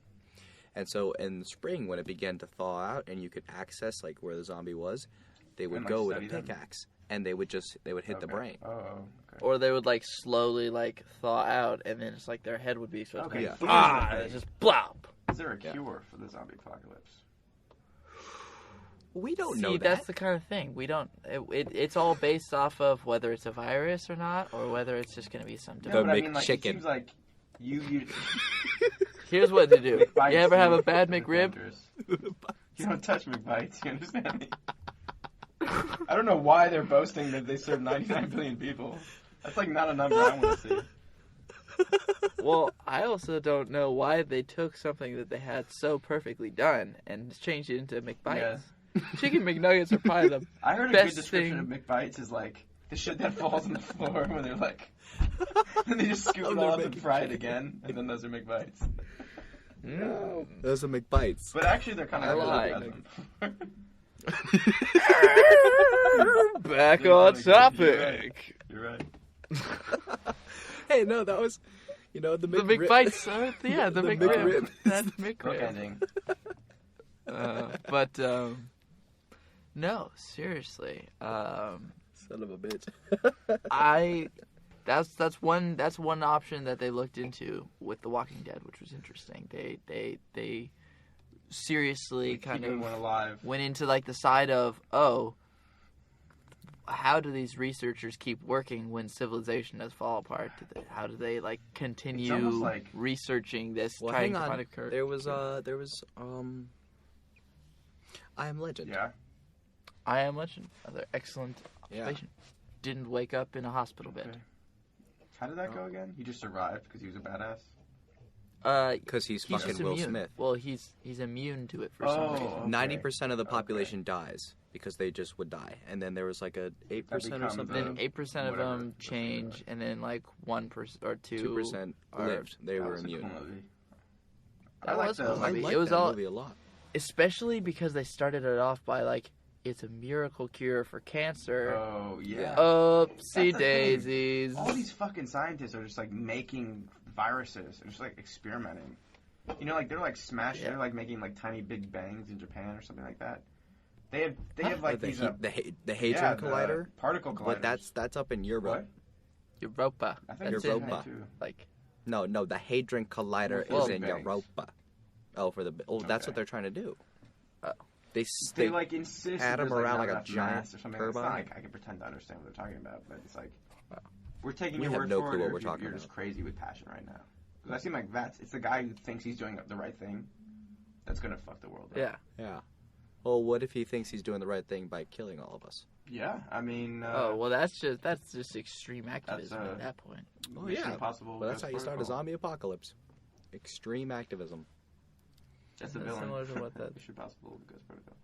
And so in the spring, when it began to thaw out, and you could access like where the zombie was, they would And, like, go with a study them? pickaxe, and they would hit the Okay. brain. Oh, okay. Or they would like slowly like thaw out, and then it's like their head would be supposed Okay, to be here's ah, the and thing. it's just blop. Is there a Yeah. cure for the zombie apocalypse? We don't See, know that's that. the kind of thing we don't. It's all based off of whether it's a virus or not, or whether it's just going to be some. Go No, but I make mean, like, chicken. It seems like you Here's what to do. McBites You ever have a seem bad like McRib? dangerous. You don't touch McBites, you understand me? I don't know why they're boasting that they serve 99 billion people. That's like not a number I want to see. Well, I also don't know why they took something that they had so perfectly done and changed it into McBites. Yeah. Chicken McNuggets are probably the I heard a Best good description thing- of McBites is like the shit that falls on the floor when they're like, and they just scoop Oh, it they're all up and making fry it chicken. again, and then those are McBites. Those are McBites. But actually, they're kind I of like. You're Back on right. topic. You're right. Hey, no, that was You know, the The McRib. McBites. Yeah, the The McRib. McRib. That's Book McRib. ending. But no, seriously. Son of a bitch. That's one option that they looked into with The Walking Dead, which was interesting. They seriously kind Keeping of one alive. went into like the side of, how do these researchers keep working when civilization does fall apart? How do they like It's continue almost like- researching this, Well, trying hang to on. find a cure? There was I Am Legend. Yeah. I Am Legend, another excellent Yeah. patient. Didn't wake up in a hospital bed. Okay. How did that go again? He just survived because he was a badass? Because he's He's fucking just Will immune. Smith. Well, he's immune to it for some reason. okay. 90% of the population Okay. dies because they just would die, and then there was like a 8% or becomes something. Then 8% of whatever them the change, thing and then like 1% or 2% are- lived. They That were was a immune. cool movie. That I like was a those. cool I movie. like It was that all, movie a lot. especially because they started it off by like, it's a miracle cure for cancer. Oh, yeah. Oopsie That's the thing. daisies. All these fucking scientists are just like making viruses and just like experimenting. You know, like they're like smashing, Yeah. they're like making like tiny big bangs in Japan or something like that. They have like the these the Hadron Collider, particle colliders. but that's up in Europe. What? Europa. I think That's it's in Europa. too. like No, the Hadron Collider Well, is in bangs. Europa. Oh, that's Okay. what they're trying to do. Oh. They like insist add that them there's, around not like a enough giant mass or something. It's not turbine. like I can pretend to understand what they're talking about, but it's like Wow. we're taking We your have word no for clue it. what Or we're talking you're just about. crazy with passion right now. Because I seem like it's the guy who thinks he's doing the right thing that's gonna fuck the world up. yeah. Yeah. Well, what if he thinks he's doing the right thing by killing all of us? Yeah, I mean. Oh well, that's just extreme activism That's, at that point. Oh, Mission yeah. Impossible. Well, that's how Ghost you start a Protocol. zombie apocalypse. Extreme activism. That's the That's villain. similar to what that- Mission Impossible Ghost Protocol.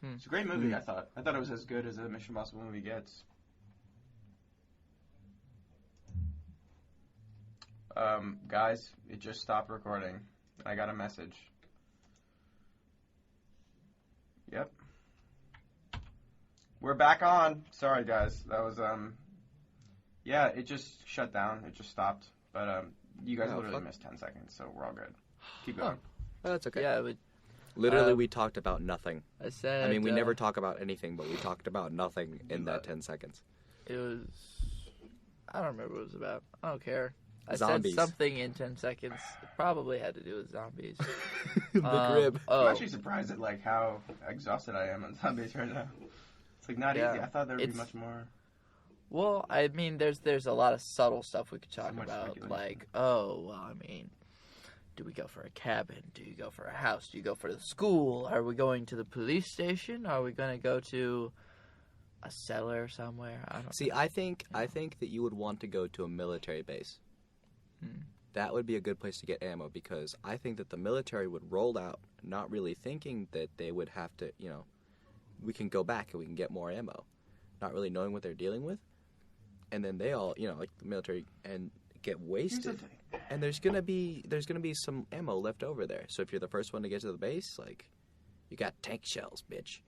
Hmm. It's a great movie. I thought it was as good as a Mission Impossible movie gets. Guys, it just stopped recording. I got a message. Yep. We're back on. Sorry, guys. That was yeah, it just shut down. It just stopped. But you guys Oh, literally fuck. missed 10 seconds, so we're all good. Keep going. Oh, that's okay. Yeah, but Literally, Uh, we talked about nothing. I said. I mean, we never talk about anything, but we talked about nothing in that that. 10 seconds. It was. I don't remember what it was about. I don't care. I Zombies. said something in 10 seconds. It probably had to do with zombies. The grib. Oh, I'm actually surprised at like how exhausted I am on zombies right now. It's like not Yeah. easy. I thought there would be It's- much more. well, I mean, there's a lot of subtle stuff we could talk much about. speculation. Like, oh, well, I mean, do we go for a cabin? Do you go for a house? Do you go for the school? Are we going to the police station? Are we going to go to a cellar somewhere? I don't See, I think that you would want to go to a military base. Hmm. That would be a good place to get ammo because I think that the military would roll out, not really thinking that they would have to, we can go back and we can get more ammo, not really knowing what they're dealing with, and then they all, like the military, and get Here's the wasted. thing. And there's gonna be some ammo left over there. So if you're the first one to get to the base, like, you got tank shells, bitch.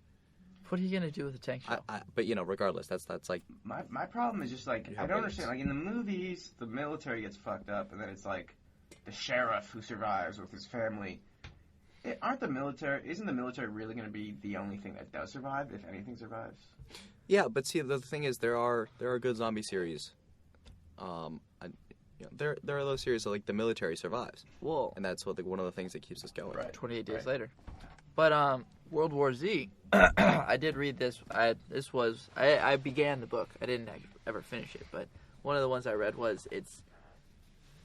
What are you going to do with a tank shell? But regardless, that's like My problem is just like You I have don't AIDS. understand. Like in the movies, the military gets fucked up, and then it's like the sheriff who survives with his family. Isn't the military really going to be the only thing that does survive, if anything survives? yeah. But see, the thing is, there are good zombie series. There are those series that, like, the military survives, Well, and that's one of the things that keeps us going. Right. 28 days Right. later. But World War Z, I did read this. I began the book. I didn't ever finish it, but one of the ones I read was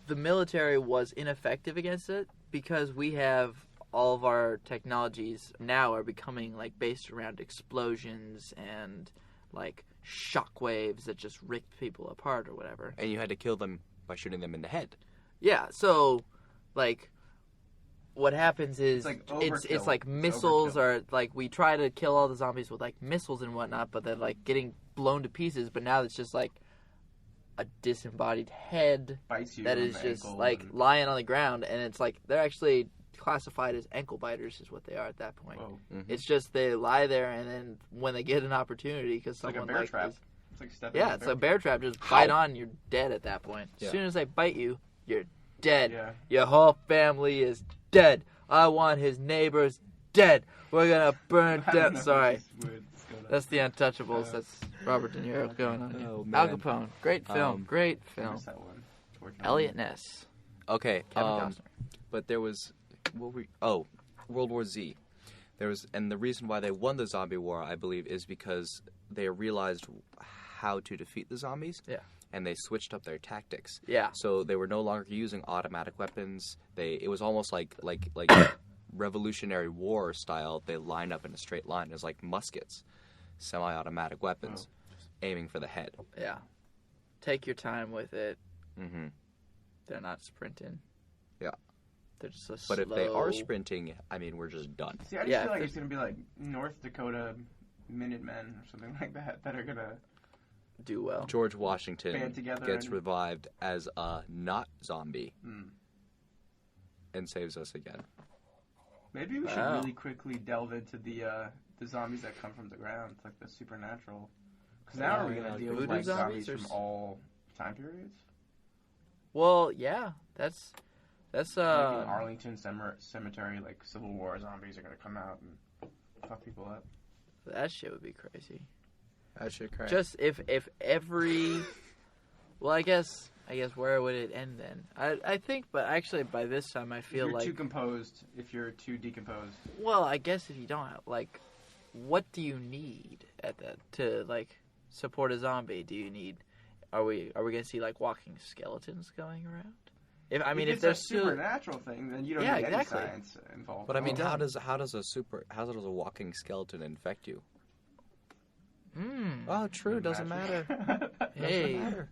the military was ineffective against it because we have all of our technologies now are becoming like based around explosions and like shock waves that just rip people apart or whatever. And you had to kill them by shooting them in the head. Yeah, so like what happens is It's like it's overkill. like It's missiles overkill. are like we try to kill all the zombies with like missiles and whatnot, but they're like getting blown to pieces. But now it's just like a disembodied head Bites you that on is the just ankle like and- lying on the ground, and it's like they're actually classified as ankle biters is what they are at that point. Whoa. It's just they lie there, and then when they get an opportunity because It's like someone a bear trap. is- It's like stepping yeah, on it's a bear trap. Just bite on, you're dead at that point. Yeah. As soon as they bite you, you're dead. Yeah. Your whole family is dead. I want his neighbors dead. We're gonna burn I don't down. know Sorry, if this would go down. that's the Untouchables. That's Robert De Niro going on. Oh, Al man. Capone, great film, great I film. missed that one. Elliot Ness, Okay. Kevin Costner. But there was World War Z. And the reason why they won the zombie war, I believe, is because they realized how to defeat the zombies. Yeah. And they switched up their tactics. Yeah. So they were no longer using automatic weapons. It was almost like Revolutionary War style. They lined up in a straight line. It was like muskets, semi-automatic weapons, aiming for the head. Yeah. Take your time with it. Mm-hmm. They're not sprinting. Yeah. They're just a But if they are slow- sprinting, I mean, we're just done. See, I just Yeah, feel like if it's going to be like North Dakota Minutemen or something like that are going to... do well. George Washington Band together gets and- revived as a not zombie Hmm. and saves us again. Maybe we should Wow. really quickly delve into the zombies that come from the ground, like the supernatural. Because now are we going to deal with voodoo like zombies zombies or from all time periods? Well, yeah, that's Like in Arlington Cemetery, like Civil War zombies are going to come out and fuck people up. that shit would be crazy. That should crack. Just if every, well, I guess where would it end then? I think, but actually by this time I If feel you're like, too composed, if you're too decomposed. well, I guess if you don't have, like, what do you need at that to like support a zombie? Do you need? Are we gonna see like walking skeletons going around? If If if there's it's a still, supernatural thing, then you don't Yeah, need exactly. any science involved. But I mean, Oh. how does a walking skeleton infect you? Oh, true. Doesn't matter. Hey, matter.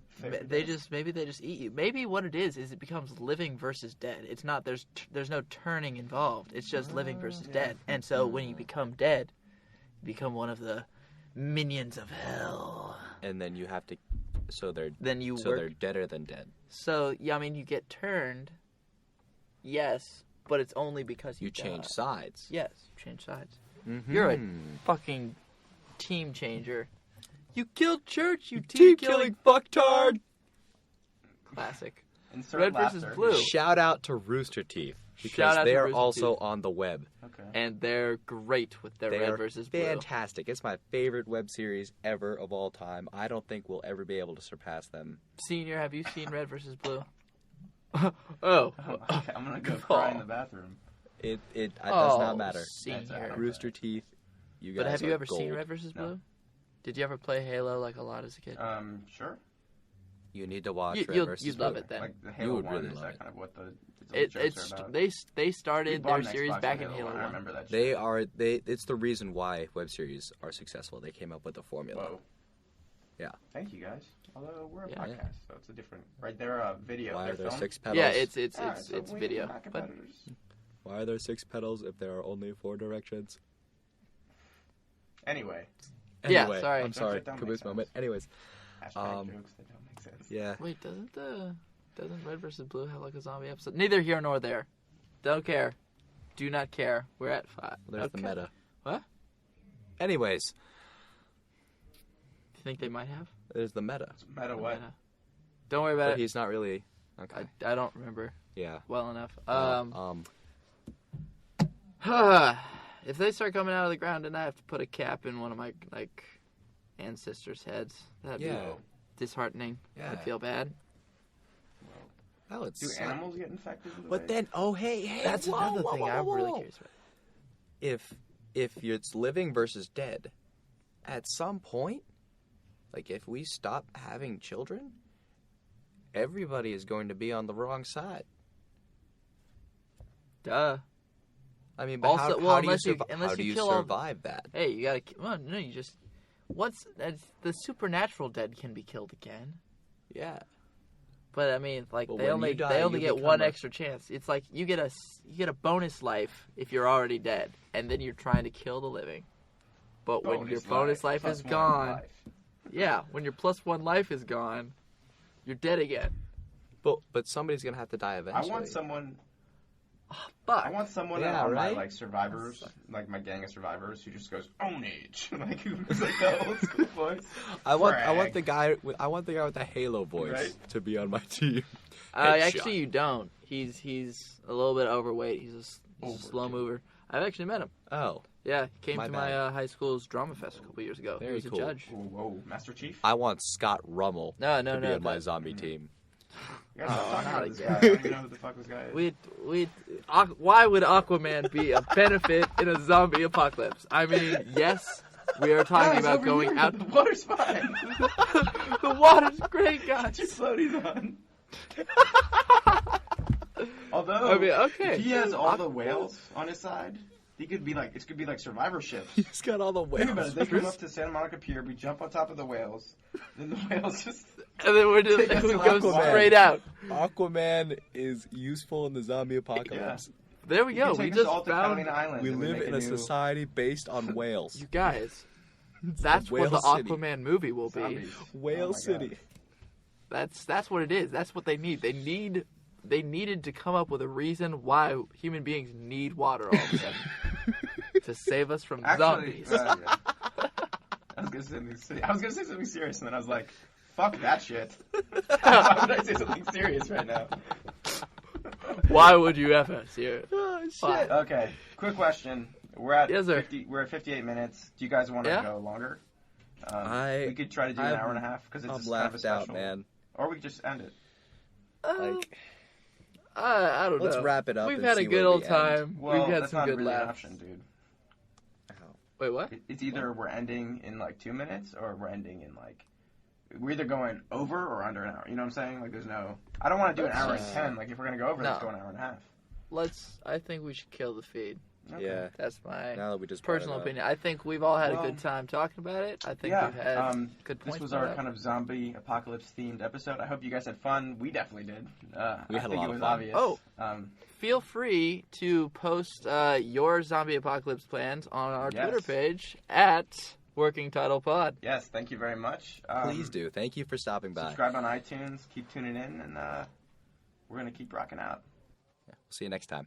maybe they just eat you. Maybe what it is it becomes living versus dead. It's not there's no turning involved. It's just living versus dead. And so when you become dead, you become one of the minions of hell. And then you have to. So they're They're deader than dead. So yeah, I mean you get turned. Yes, but it's only because You change sides. Yes, you change sides. Mm-hmm. You're a fucking team changer. You killed Church. You team killing fucktard. classic. Insert Red versus laughter. blue. Shout out to Rooster Teeth because Shout out to they are Rooster also Teeth. on the web. Okay. And they're great with their They red are versus blue. fantastic. It's my favorite web series ever of all time. I don't think we'll ever be able to surpass them. Senior, have you seen Red versus Blue? Oh, okay, I'm gonna go cry in Oh. the bathroom. It does not matter. Senior. Rooster Teeth, you guys. But have you are ever seen gold. Red versus No. Blue? Did you ever play Halo like a lot as a kid? Sure. You need to watch Red You'd versus love Blue. it then. Like the Halo would one really is love that it. kind of what the jokes It's are about. they We started bought their an series Xbox back on in Halo I 1. remember that. They it's the reason why web series are successful. They came up with the formula. Whoa. Yeah. Thank you guys. Although we're a Yeah. podcast, so it's a different. Right, they're a video. Why they're are there film. 6 pedals? Yeah, it's So we video. are not But competitors. Why are there 6 pedals if there are only 4 directions? Anyway, Yeah, Anyway, sorry. I'm sorry. That don't make Caboose sense. moment. Anyways, hashtag jokes that don't make sense. yeah. wait, doesn't Red versus Blue have like a zombie episode? Neither here nor there. Don't care. Do not care. We're at 5. There's the Okay. meta. What? Anyways, You think they might have? there's the meta. Matter what? Meta. Don't worry about But it. he's not really. Okay. I don't remember Yeah. well enough. If they start coming out of the ground and I have to put a cap in one of my like ancestors' heads, that'd Yeah. be disheartening. Yeah. I'd feel bad. That would Do suck. animals get infected? in the But way? then, hey, That's whoa, another whoa, thing whoa, I'm whoa, really whoa. curious about. If it's living versus dead, at some point, like if we stop having children, everybody is going to be on the wrong side. Duh. I mean, but Also- how well, do you, unless you- survi- unless how do you you kill all- survive that? Hey, you gotta. Well, no, you just. That's the supernatural dead can be killed again. Yeah. But I mean, like But they when only you die, they only you get become one a- extra chance. It's like you get a bonus life if you're already dead, and then you're trying to kill the living. But when your bonus life plus is one gone, life. yeah, when your +1 life is gone, you're dead again. But somebody's gonna have to die I eventually. want someone. Fuck. I want someone Yeah, on right? my like survivors, like my gang of survivors, who just goes own age, like who's like the old school voice. I want Frag. the guy with the Halo voice Right? to be on my team. Actually, you don't. He's a little bit overweight. He's a slow mover. I've actually met him. Oh. Yeah, he came My to bad. my high school's drama fest a couple years ago. Very he was cool. a judge. Whoa, Master Chief? I want Scott Rummel No, to be on my that- zombie team. You guys stop talking not about this again. guy. I don't even know who the fuck this guy is. Why would Aquaman be a benefit in a zombie apocalypse? I mean, yes, we are talking Guys, about over going here, out. The water's fine. The water's great, Put guys. your floaties on. Although, I mean, okay. if he has all the whales on his side, he could be like, it could be like survivor ships. He's got all the Think about whales. it. They come up to Santa Monica Pier, we jump on top of the whales, then the whales just... And then we're just Take us we to go Aquaman. straight out. Aquaman is useful in the zombie apocalypse. There we You go. can We take us just all to found Catalina Island. We and live make in a new society based on whales. you guys. That's what Whale the City. Aquaman movie will be. zombies. Whale Oh my City. God. That's what it is. That's what they need. They needed to come up with a reason why human beings need water all of a sudden to save us from Actually, zombies. I was gonna say something serious, and then I was like, "Fuck that shit." Why would I say something serious right now? Why would you ever, Sierra? Oh, Why? Okay, quick question. We're at Yes, sir. 50. We're at 58 minutes. Do you guys want to Yeah? go longer? I- We could try to do an hour and a half because it's I'm just kind of a laughed special. out, man. Or we could just end it. Like, I don't know. let's wrap it up. We've and had a see good where old we time. Well, We've had that's some not good really an laughs. option, dude. Wait, what? It's either we're ending in like 2 minutes or we're ending in like we're either going over or under an hour. You know what I'm saying? Like there's no. I don't want to do an Let's hour and just- 10. Like if we're gonna go over, let's No. go an hour and a half. I think we should kill the feed. Okay. Yeah. That's my Now that we just brought it personal up. opinion. I think we've all had a Well, good time talking about it. I think Yeah. we've had good This points. was brought our up. kind of zombie apocalypse themed episode. I hope you guys had fun. We definitely did. We I had a think lot it of was fun. obvious. Oh. Um, Feel free to post your zombie apocalypse plans on our Yes. Twitter page at Working Title Pod. yes. Thank you very much. Please do. Thank you for stopping by. Subscribe on iTunes. Keep tuning in, and we're gonna keep rocking out. See you next time.